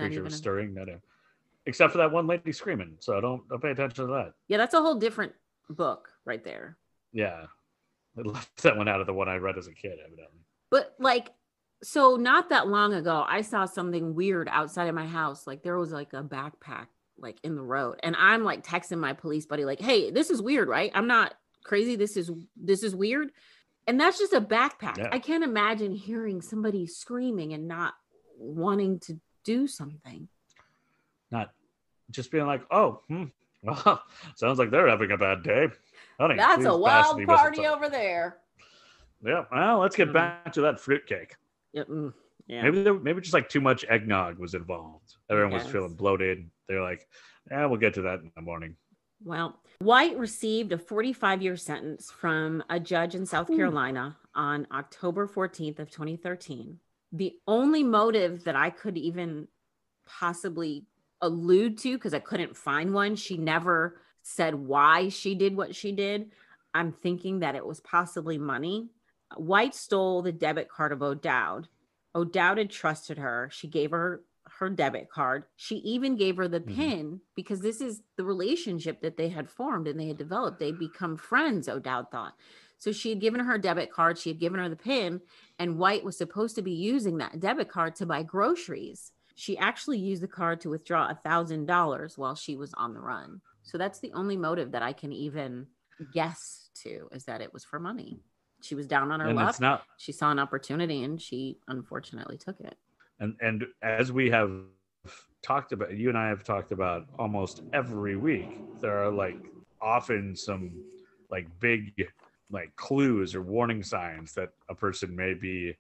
except for that one lady screaming. So don't pay attention to that. Yeah, that's a whole different book right there. Yeah, I left that one out of the one I read as a kid, evidently. But so not that long ago, I saw something weird outside of my house. Like there was like a backpack like in the road, and I'm like texting my police buddy like, "Hey, this is weird, right? I'm not crazy. This is weird." And that's just a backpack. Yeah. I can't imagine hearing somebody screaming and not wanting to do something. Not just being like, oh, well, sounds like they're having a bad day. Honey, that's a wild party over there. Yeah, well, let's get back to that fruitcake. Yep. Yeah. Maybe just like too much eggnog was involved. Everyone was feeling bloated. They're like, yeah, we'll get to that in the morning. Well, White received a 45-year sentence from a judge in South Carolina on October 14th of 2013. The only motive that I could even possibly allude to, because I couldn't find one, she never said why she did what she did. I'm thinking that it was possibly money. White stole the debit card of O'Dowd. O'Dowd had trusted her. She gave her debit card. She even gave her the PIN because this is the relationship that they had formed and they had developed. They'd become friends, O'Dowd thought. So she had given her debit card. She had given her the PIN, and White was supposed to be using that debit card to buy groceries. She actually used the card to withdraw $1,000 while she was on the run. So that's the only motive that I can even guess to, is that it was for money. She was down on her luck. She saw an opportunity and she unfortunately took it. And as we have talked about, you and I have talked about almost every week, there are like often some like big like clues or warning signs that a person may be,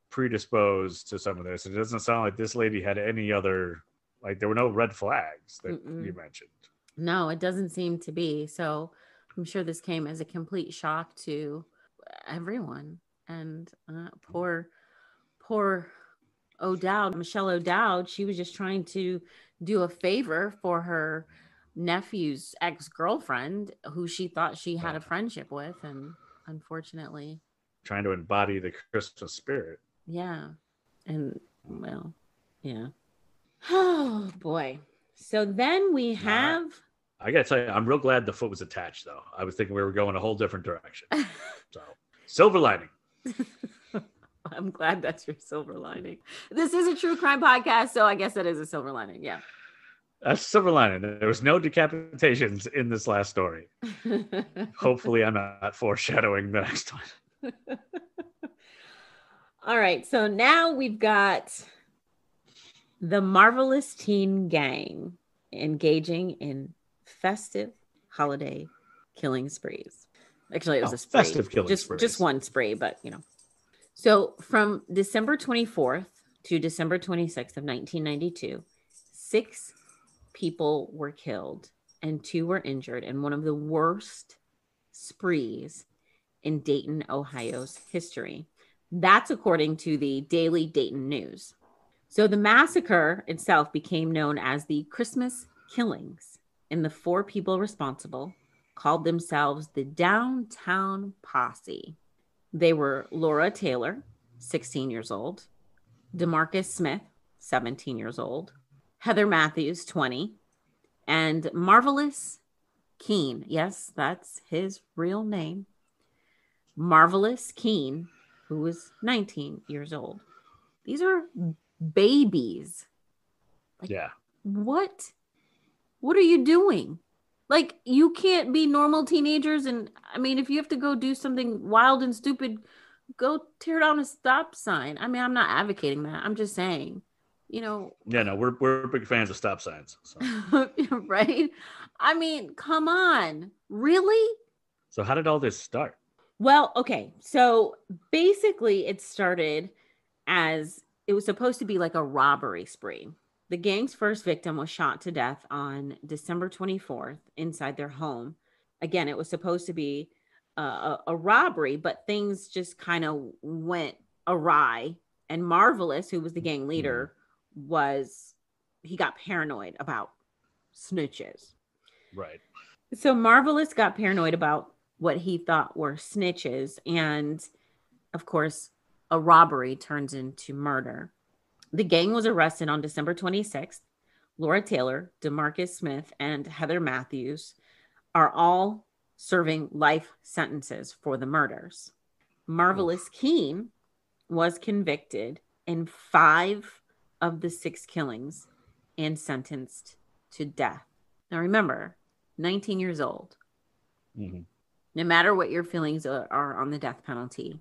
predisposed to some of this. It doesn't sound like this lady had any other, like there were no red flags that you mentioned. No, it doesn't seem to be. So I'm sure this came as a complete shock to everyone. And poor O'Dowd, Michelle O'Dowd, she was just trying to do a favor for her nephew's ex-girlfriend who she thought she had a Yeah. friendship with, and unfortunately, Trying to embody the Christmas spirit. yeah. And well, yeah. Oh boy. So then we Nah, have I gotta tell you, I'm real glad the foot was attached, though. I was thinking we were going a whole different direction. So, silver lining. I'm glad that's your silver lining. This is a true crime podcast, so I guess that is a silver lining. Yeah. That's silver lining. There was no decapitations in this last story. Hopefully, I'm not foreshadowing the next one. All right. So now we've got the Marvelous Teen Gang engaging in festive holiday killing sprees. Actually, it was a spree. Festive killing sprees. Just one spree, but you know. So from December 24th to December 26th of 1992, 6 people were killed and 2 were injured in one of the worst sprees in Dayton, Ohio's history. That's according to the Daily Dayton News. So the massacre itself became known as the Christmas Killings, and the 4 people responsible called themselves the Downtown Posse. They were Laura Taylor, 16 years old, DeMarcus Smith, 17 years old, Heather Matthews, 20, and Marvelous Keene. Yes, that's his real name. Marvelous Keene, who was 19 years old. These are babies. Like, yeah. What are you doing? Like, you can't be normal teenagers. And I mean, if you have to go do something wild and stupid, go tear down a stop sign. I mean, I'm not advocating that. I'm just saying, you know. Yeah, no, we're big fans of stop signs. So. Right? I mean, come on. Really? So how did all this start? Well, okay. So basically it started as it was supposed to be like a robbery spree. The gang's first victim was shot to death on December 24th inside their home. Again, it was supposed to be a robbery, but things just kind of went awry. And Marvelous, who was the gang leader, he got paranoid about snitches. Right. So Marvelous got paranoid about what he thought were snitches. And of course, a robbery turns into murder. The gang was arrested on December 26th. Laura Taylor, DeMarcus Smith, and Heather Matthews are all serving life sentences for the murders. Marvelous Keene was convicted in 5 of the 6 killings and sentenced to death. Now remember, 19 years old. Mm-hmm. No matter what your feelings are on the death penalty,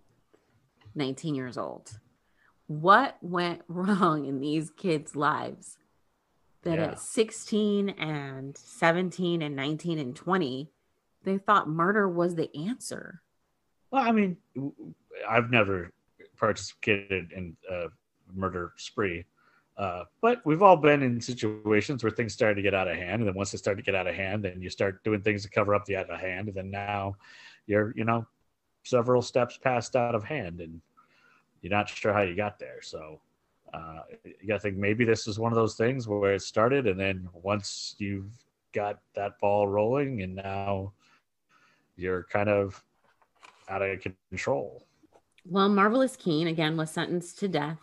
19 years old. What went wrong in these kids' lives that at 16 and 17 and 19 and 20, they thought murder was the answer? Well, I mean, I've never participated in a murder spree, but we've all been in situations where things started to get out of hand. And then once they start to get out of hand, then you start doing things to cover up the out of hand. And then now you're, several steps past out of hand, and you're not sure how you got there. So you got to think maybe this is one of those things where it started, and then once you've got that ball rolling, and now you're kind of out of control. Well, Marvelous Keene, again, was sentenced to death,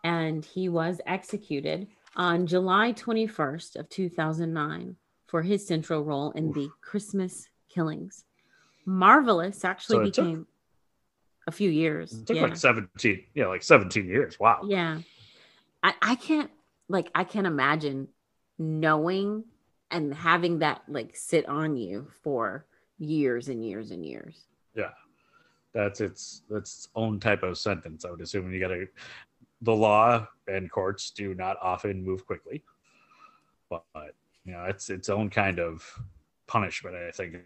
and he was executed on July 21st of 2009 for his central role in the Christmas killings. Marvelous actually became a few years. It took like 17 years. Wow. Yeah. I can't imagine knowing and having that like sit on you for years and years and years. Yeah. That's its own type of sentence. I would assume the law and courts do not often move quickly, but it's its own kind of punishment, I think,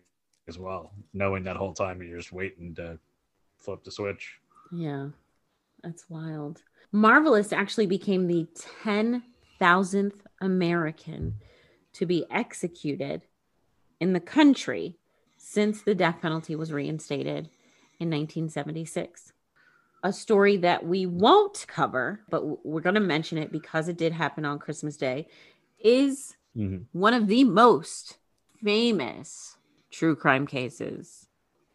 as well. Knowing that whole time you're just waiting to flip the switch. Yeah, that's wild. Marvelous actually became the 10,000th American to be executed in the country since the death penalty was reinstated in 1976. A story that we won't cover, but we're going to mention it because it did happen on Christmas Day, is Mhm. One of the most famous true crime cases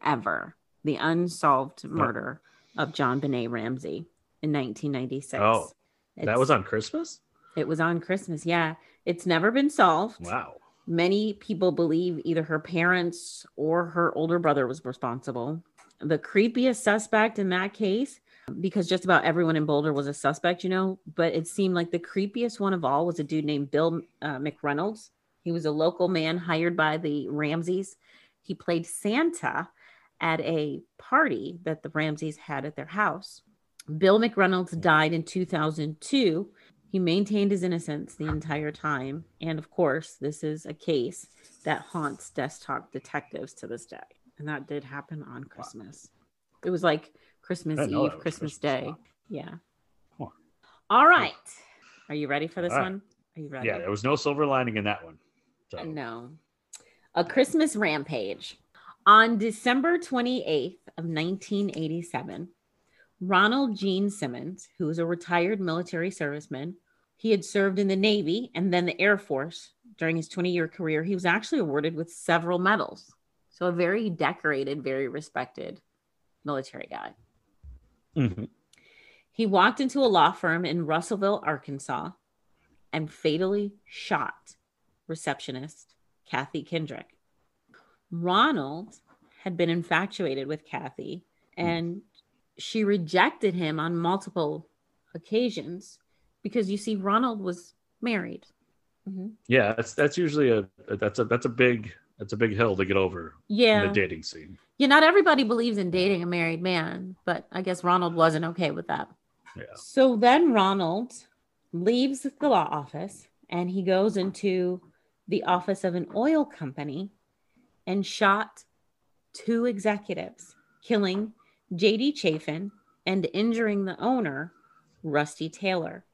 ever, the unsolved murder of John Benet Ramsey in 1996. Oh, that was on Christmas? It was on Christmas, yeah. It's never been solved. Wow. Many people believe either her parents or her older brother was responsible. The creepiest suspect in that case, because just about everyone in Boulder was a suspect, but it seemed like the creepiest one of all was a dude named Bill McReynolds. He was a local man hired by the Ramseys. He played Santa at a party that the Ramseys had at their house. Bill McReynolds died in 2002. He maintained his innocence the entire time. And of course, this is a case that haunts desktop detectives to this day. And that did happen on Christmas. It was like Christmas Eve, Christmas Day. Wow. Yeah. Huh. All right. Are you ready for this one? Are you ready? Yeah, there was no silver lining in that one. So. No. A Christmas Rampage. On December 28th of 1987, Ronald Gene Simmons, who was a retired military serviceman, he had served in the Navy and then the Air Force during his 20-year career. He was actually awarded with several medals. So a very decorated, very respected military guy. Mm-hmm. He walked into a law firm in Russellville, Arkansas, and fatally shot receptionist Kathy Kendrick. Ronald had been infatuated with Kathy, and she rejected him on multiple occasions because, you see, Ronald was married. Mm-hmm. Yeah, that's usually that's a big hill to get over. Yeah, in the dating scene. Yeah, not everybody believes in dating a married man, but I guess Ronald wasn't okay with that. Yeah. So then Ronald leaves the law office and he goes into the office of an oil company and shot 2 executives, killing J.D. Chafin and injuring the owner, Rusty Taylor.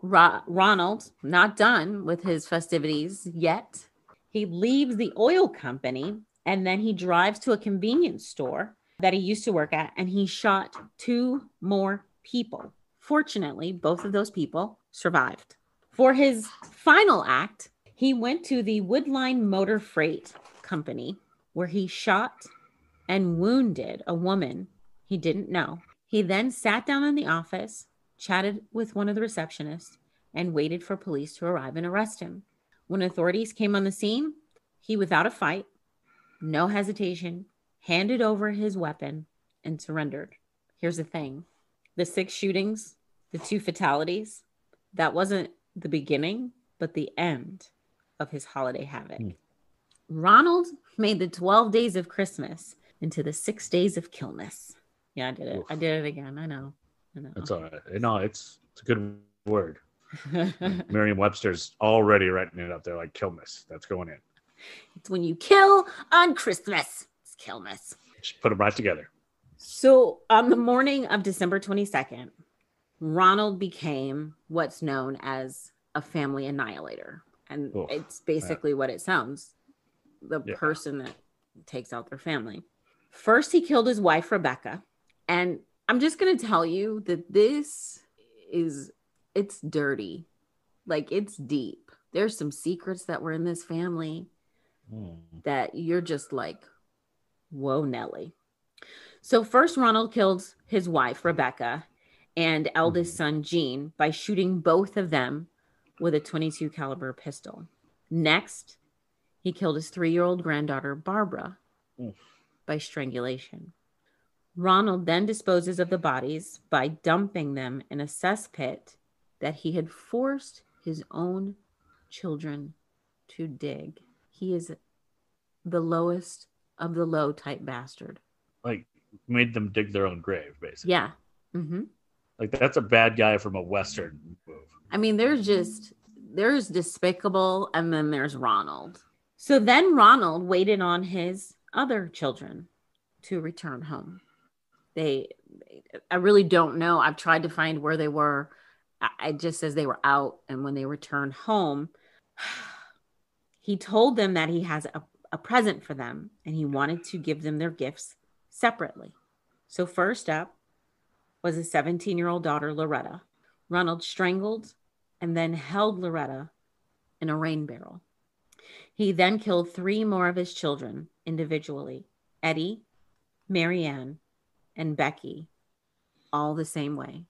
Ronald, not done with his festivities yet, he leaves the oil company and then he drives to a convenience store that he used to work at and he shot 2 more people. Fortunately, both of those people survived. For his final act, he went to the Woodline Motor Freight Company where he shot and wounded a woman he didn't know. He then sat down in the office, chatted with one of the receptionists, and waited for police to arrive and arrest him. When authorities came on the scene, he, without a fight, no hesitation, handed over his weapon and surrendered. Here's the thing. The 6 shootings, the 2 fatalities, that wasn't the beginning, but the end of his holiday havoc. Ronald made the 12 days of Christmas into the 6 days of Killmas. Yeah, I did it. Oof. I did it again. I know. That's all right. No, it's a good word. Merriam-Webster's already writing it up there like Killmas. That's going in. It's when you kill on Christmas. It's Killmas. Just put them right together. So on the morning of December 22nd, Ronald became what's known as a family annihilator. And it's basically what it sounds. The person that takes out their family. First, he killed his wife, Rebecca. And I'm just going to tell you that it's dirty. Like, it's deep. There's some secrets that were in this family that you're just like, whoa, Nelly. So first, Ronald killed his wife, Rebecca, and eldest son, Gene, by shooting both of them with a .22 caliber pistol. Next, he killed his 3-year-old granddaughter, Barbara, by strangulation. Ronald then disposes of the bodies by dumping them in a cesspit that he had forced his own children to dig. He is the lowest of the low type bastard. Like, made them dig their own grave, basically. Yeah. Mm-hmm. Like, that's a bad guy from a Western move. I mean, there's Despicable, and then there's Ronald. So then Ronald waited on his other children to return home. I really don't know. I've tried to find where they were. It just says they were out, and when they returned home, he told them that he has a present for them, and he wanted to give them their gifts separately. So first up was a 17-year-old daughter, Loretta. Ronald strangled and then held Loretta in a rain barrel. He then killed 3 more of his children individually, Eddie, Marianne, and Becky, all the same way.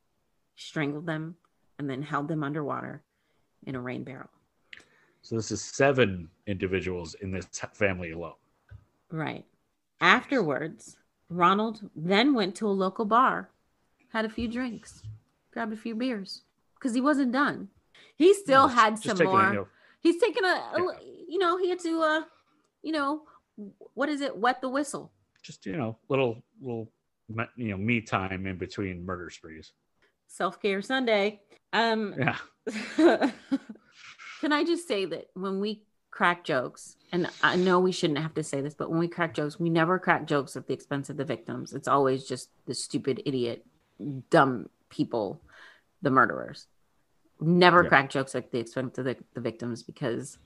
Strangled them and then held them underwater in a rain barrel. So this is 7 individuals in this family alone. Right. Afterwards, Ronald then went to a local bar, had a few drinks, grabbed a few beers, because he wasn't done. He still had some more. He's taking he had to, what is it? Wet the whistle. Just, little, me time in between murder sprees. Self-care Sunday. Yeah. Can I just say that when we crack jokes, and I know we shouldn't have to say this, but when we crack jokes, we never crack jokes at the expense of the victims. It's always just the stupid, idiot, dumb people, the murderers. Never crack jokes at the expense of the victims, because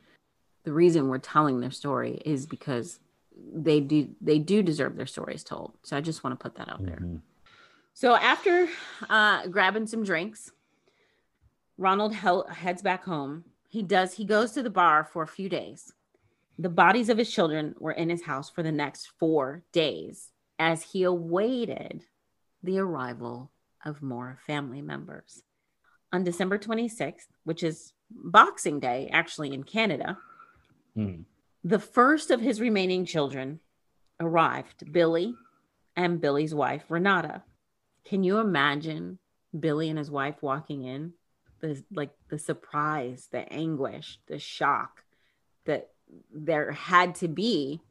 the reason we're telling their story is because they do deserve their stories told. So I just want to put that out there. So after grabbing some drinks, Ronald heads back home. He goes to the bar for a few days. The bodies of his children were in his house for the next 4 days as he awaited the arrival of more family members. On December 26th, which is Boxing Day, actually in Canada, the first of his remaining children arrived, Billy and Billy's wife, Renata. Can you imagine Billy and his wife walking in? The surprise, the anguish, the shock that there had to be,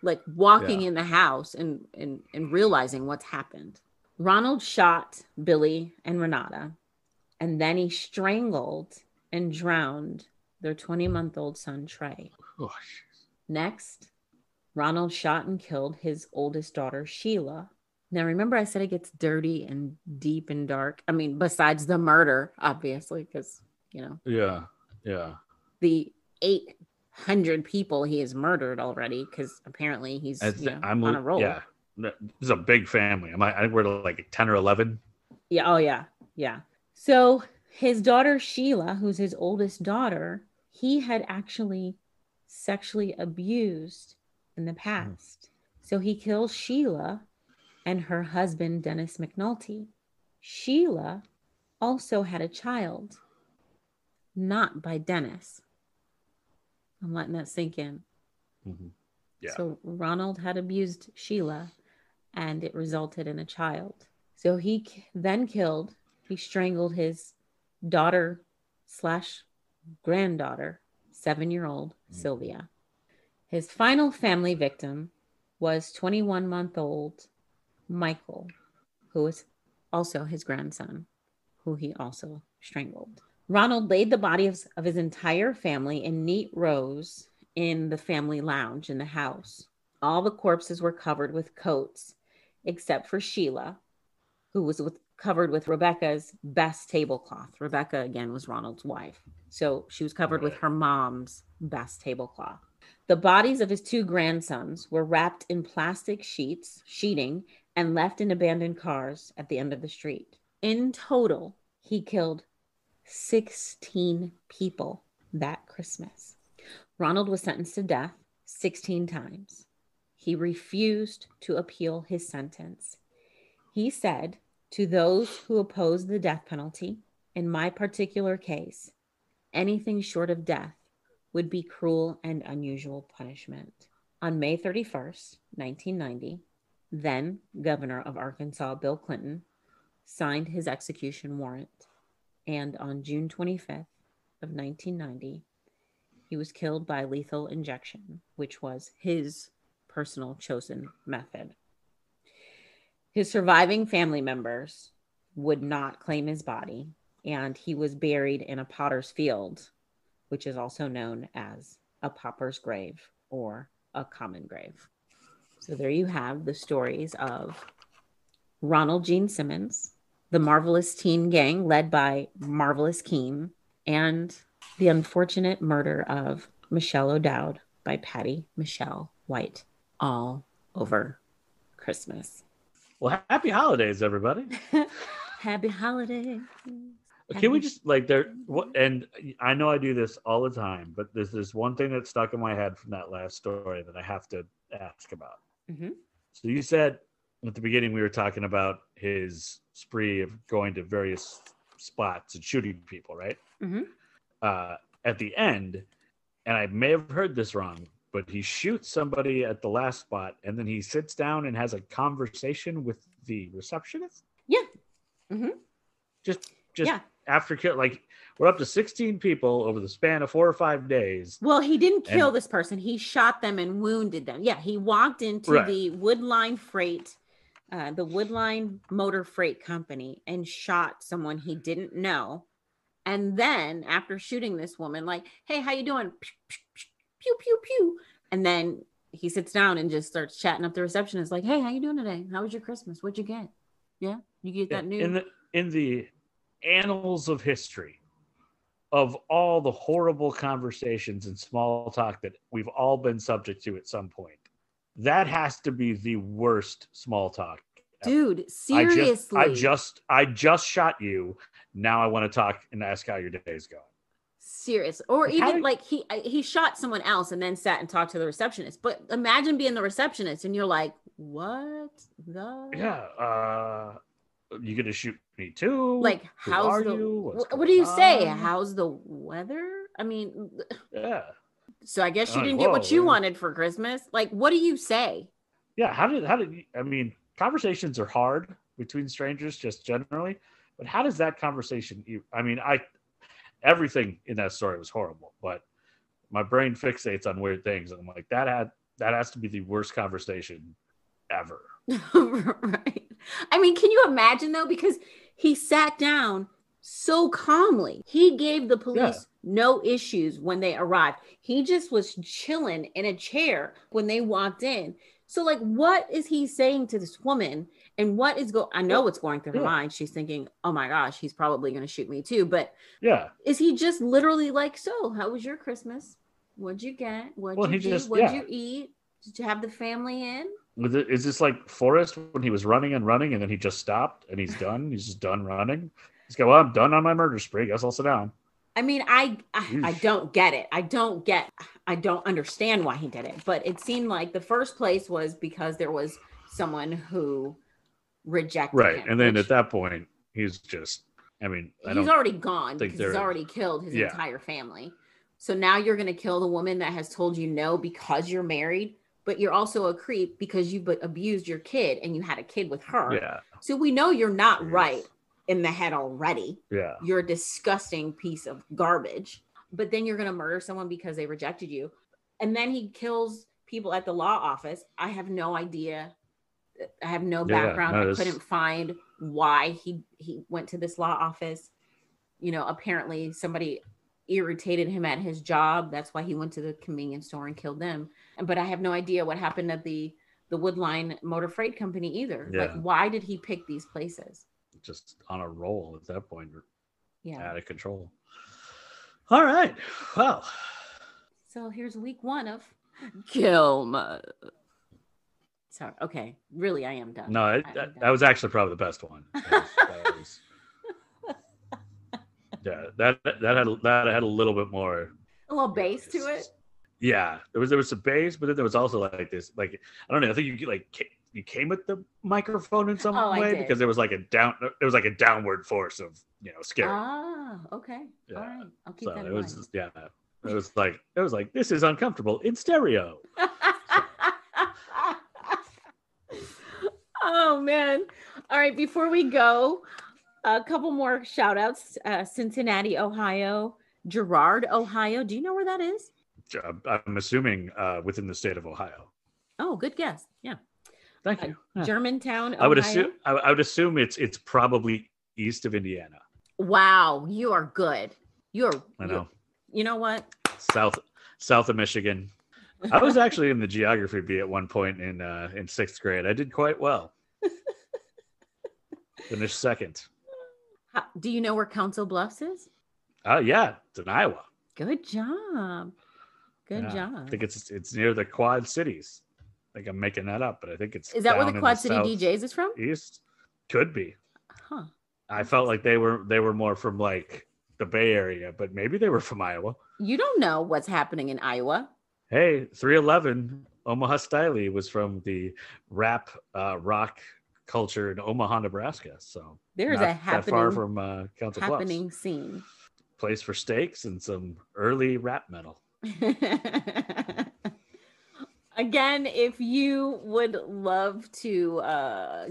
like walking in the house and realizing what's happened. Ronald shot Billy and Renata, and then he strangled and drowned their 20-month-old son, Trey. Oh, next, Ronald shot and killed his oldest daughter, Sheila. Now, remember I said it gets dirty and deep and dark? I mean, besides the murder, obviously, because, Yeah. the 800 people he has murdered already, because apparently he's on a roll. Yeah. This is a big family. I think we're like 10 or 11. Yeah. Oh, yeah. Yeah. So his daughter, Sheila, who's his oldest daughter, he had actually sexually abused in the past. So he kills Sheila and her husband, Dennis McNulty. Sheila also had a child, not by Dennis. I'm letting that sink in. Yeah. So Ronald had abused Sheila, and it resulted in a child. So he then he strangled his daughter/granddaughter, 7-year-old Sylvia. His final family victim was 21-month-old Michael, who was also his grandson, who he also strangled. Ronald laid the bodies of his entire family in neat rows in the family lounge in the house. All the corpses were covered with coats, except for Sheila, who was covered with Rebecca's best tablecloth. Rebecca, again, was Ronald's wife. So she was covered with her mom's best tablecloth. The bodies of his 2 grandsons were wrapped in plastic sheeting, and left in abandoned cars at the end of the street. In total, he killed 16 people that Christmas. Ronald was sentenced to death 16 times. He refused to appeal his sentence. He said, "To those who oppose the death penalty, in my particular case, anything short of death would be cruel and unusual punishment." On May 31st, 1990, then Governor of Arkansas, Bill Clinton, signed his execution warrant. And on June 25th of 1990, he was killed by lethal injection, which was his personal chosen method. His surviving family members would not claim his body, and he was buried in a potter's field, which is also known as a pauper's grave or a common grave. So there you have the stories of Ronald Gene Simmons, the Marvelous Teen Gang led by Marvelous Keem, and the unfortunate murder of Michelle O'Dowd by Patty Michelle White, all over Christmas. Well, happy holidays, everybody. Happy holidays. Can we just like there? And I know I do this all the time, but there's this one thing that stuck in my head from that last story that I have to ask about. Mm-hmm. So you said at the beginning we were talking about his spree of going to various spots and shooting people, right? Mm-hmm. At the end, and I may have heard this wrong, but he shoots somebody at the last spot, and then he sits down and has a conversation with the receptionist. Yeah. Mm-hmm. Just after kill, like we're up to 16 people over the span of 4 or 5 days. Well, he didn't kill this person. He shot them and wounded them. Yeah, he walked into the Woodline Freight, the Woodline Motor Freight Company, and shot someone he didn't know. And then after shooting this woman, like, hey, how you doing? Pew, pew, pew. And then he sits down and just starts chatting up the receptionist, like, hey, how you doing today? How was your Christmas? What'd you get? Yeah, you get that new in the annals of history of all the horrible conversations and small talk that we've all been subject to at some point. That has to be the worst small talk ever. Dude, seriously. I just shot you. Now I want to talk and ask how your day's going. Serious. Or even like he shot someone else and then sat and talked to the receptionist. But imagine being the receptionist and you're like, what the? Yeah. You gonna shoot me too? Like, how's what do you say? How's the weather? I mean, yeah. So I guess you didn't get what you wanted for Christmas. Like, what do you say? Yeah. How did you, I mean, conversations are hard between strangers just generally, but how does that conversation? Everything in that story was horrible, but my brain fixates on weird things. And I'm like, that has to be the worst conversation ever. Right. I mean, can you imagine though? Because he sat down so calmly. He gave the police no issues when they arrived. He just was chilling in a chair when they walked in. So like, what is he saying to this woman? And what is I know what's going through her mind. She's thinking, oh my gosh, he's probably going to shoot me too. But is he just literally like, so how was your Christmas? What'd you get? What'd you do? What'd you eat? Did you have the family in? Is this like Forrest when he was running and then he just stopped and he's done? He's just done running. He's go, well, I'm done on my murder spree. Guess I'll sit down. I mean, I don't get it. I don't understand why he did it. But it seemed like the first place was because there was someone who rejected him. And then at that point, he's just, he's already gone because he's already killed his entire family. So now you're going to kill the woman that has told you no because you're married, but you're also a creep because you've abused your kid and you had a kid with her. Yeah. So we know you're not right in the head already. Yeah. You're a disgusting piece of garbage, but then you're going to murder someone because they rejected you. And then he kills people at the law office. I have no idea. I have no background. I couldn't find why he went to this law office. You know, apparently somebody irritated him at his job. That's why he went to the convenience store and killed them. But I have no idea what happened at the Woodline Motor Freight Company either. Yeah. Like, why did he pick these places? Just on a roll at that point. Out of control. All right. Well. So here's week 1 of Kill Mode. Sorry. Okay. Really, I am done. No, that was actually probably the best one. That had a little bit more. A little bass to it. Yeah, there was some bass, but then there was also like this, like I don't know. I think you came with the microphone in some way because there was like a downward force of scary. Ah, okay. Yeah. All right, I'll keep that in mind. It was like this is uncomfortable in stereo. Oh man! All right, before we go, a couple more shout outs. Cincinnati, Ohio, Girard, Ohio. Do you know where that is? I'm assuming within the state of Ohio. Oh, good guess. Yeah. Thank you. Germantown, Ohio. I would assume it's probably east of Indiana. Wow, you are good. I know. You know what? South of Michigan. I was actually in the geography bee at one point in 6th grade. I did quite well. Finished second. Do you know where Council Bluffs is? Yeah, it's in Iowa. Good job. Good job. I think it's near the Quad Cities. I think I'm making that up, but I think it's. Is that where the Quad City DJs is from? East, could be. Huh. I felt like they were more from like the Bay Area, but maybe they were from Iowa. You don't know what's happening in Iowa. Hey, 311 Omaha Styley was from the rap rock culture in Omaha, Nebraska. So There's not a that far from Council happening Bluffs. scene. Place for steaks and some early rap metal. Again, if you would love to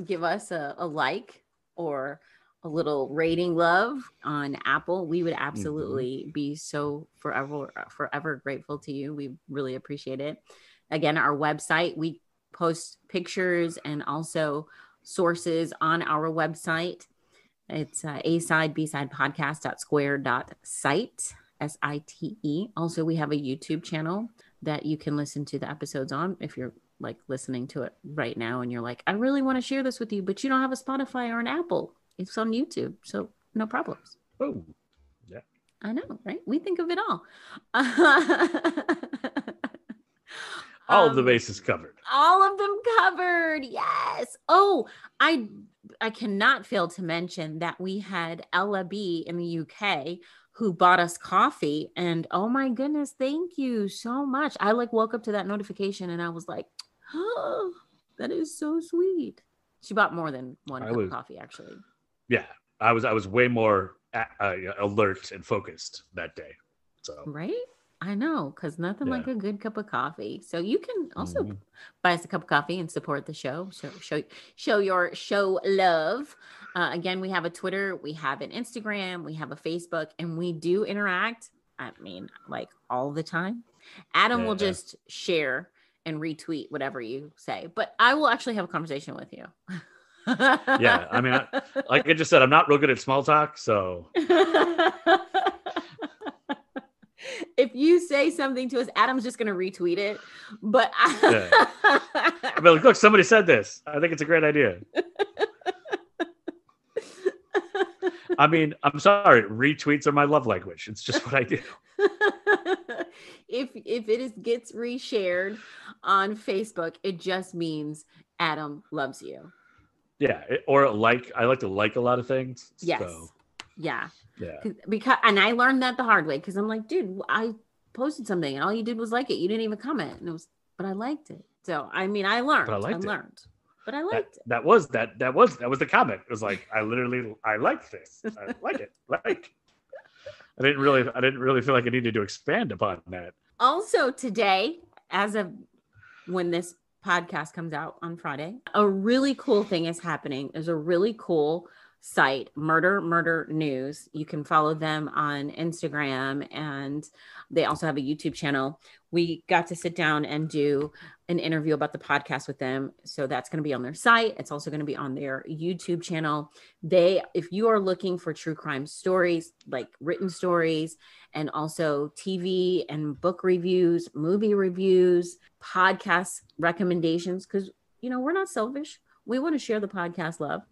give us a like or a little rating love on Apple, we would absolutely be so forever grateful to you. We really appreciate it. Again, our website, we post pictures and also sources on our website. It's A-side, B-side podcast.square.site, S-I-T-E. Also, we have a YouTube channel that you can listen to the episodes on if you're like listening to it right now and you're like, I really want to share this with you, but you don't have a Spotify or an Apple. It's on YouTube, so no problems. Oh, yeah. I know, right? We think of it all. All of the bases covered. All of them covered. Yes. Oh, I cannot fail to mention that we had Ella B in the UK who bought us coffee. And oh my goodness, thank you so much. I like woke up to that notification and I was like, oh, that is so sweet. She bought more than one cup of coffee, actually. Yeah, I was way more alert and focused that day. So right. I know, because nothing like a good cup of coffee. So you can also buy us a cup of coffee and support the show. So show your show love. Again, we have a Twitter, we have an Instagram, we have a Facebook, and we do interact. I mean, like all the time. Adam will just share and retweet whatever you say, but I will actually have a conversation with you. Yeah, I mean, like I just said, I'm not real good at small talk, so. If you say something to us, Adam's just going to retweet it. But I'll be like, look, somebody said this. I think it's a great idea. I mean, I'm sorry. Retweets are my love language. It's just what I do. If it gets reshared on Facebook, it just means Adam loves you. Yeah, I like to like a lot of things. Yes. So. Yeah. Yeah. And I learned that the hard way because I'm like, dude, I posted something and all you did was like it. You didn't even comment, and but I liked it. So I mean, I learned. But I liked it. That was the comment. It was like I like this. I like it. Like I didn't really feel like I needed to expand upon that. Also today, as of when this podcast comes out on Friday, a really cool thing is happening. There's a really cool site, Murder News. You can follow them on Instagram, and they also have a YouTube channel. We got to sit down and do an interview about the podcast with them. So that's going to be on their site. It's also going to be on their YouTube channel. If you are looking for true crime stories, like written stories, and also TV and book reviews, movie reviews, podcast recommendations, because, we're not selfish. We want to share the podcast love.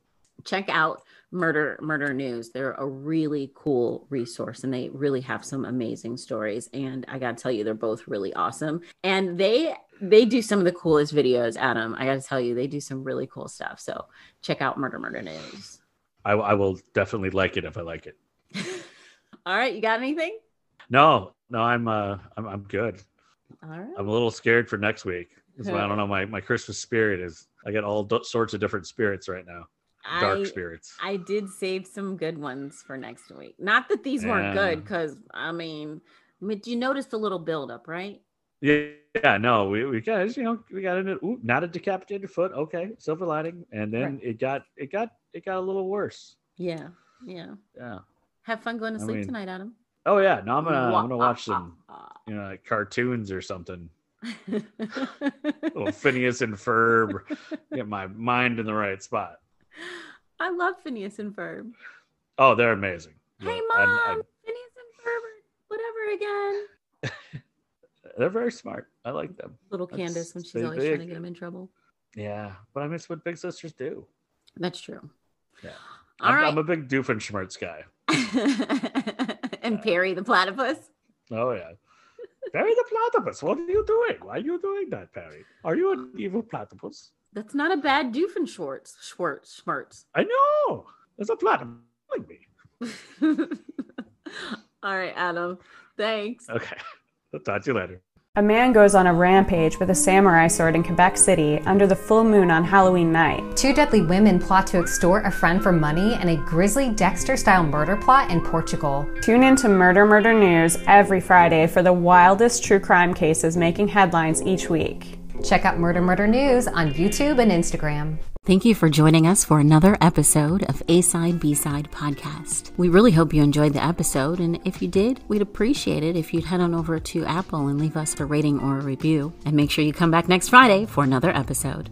Check out Murder News. They're a really cool resource and they really have some amazing stories. And I got to tell you, they're both really awesome. And they do some of the coolest videos, Adam. I got to tell you, they do some really cool stuff. So check out Murder News. I will definitely like it if I like it. All right. You got anything? No, I'm good. All right. I'm a little scared for next week. I don't know. My Christmas spirit is, I get all sorts of different spirits right now. Dark spirits. I did save some good ones for next week. Not that these weren't good, because I mean, you noticed a little buildup, right? Yeah, no, we guys, we got not a decapitated foot. Okay, silver lining, and then it got a little worse. Yeah. Have fun going to sleep tonight, Adam. Oh yeah, no, I'm gonna watch some, like cartoons or something. Little Phineas and Ferb, get my mind in the right spot. I love Phineas and Ferb. Oh, they're amazing. Hey, Mom, Phineas and Ferb, whatever again. They're very smart. I like them. Little Candace when she's always trying to get him in trouble. Yeah, but I mean, it's what big sisters do. That's true. Yeah, I'm a big Doofenshmirtz guy. And Perry the platypus. Oh yeah, Perry the platypus. What are you doing? Why are you doing that, Perry? Are you an evil platypus? That's not a bad Doofenshmirtz. I know. It's a platypus. calling me. All right, Adam. Thanks. Okay. I'll talk to you later. A man goes on a rampage with a samurai sword in Quebec City under the full moon on Halloween night. Two deadly women plot to extort a friend for money in a grisly Dexter-style murder plot in Portugal. Tune in to Murder News every Friday for the wildest true crime cases making headlines each week. Check out Murder News on YouTube and Instagram. Thank you for joining us for another episode of A-Side, B-Side Podcast. We really hope you enjoyed the episode, and if you did, we'd appreciate it if you'd head on over to Apple and leave us a rating or a review. And make sure you come back next Friday for another episode.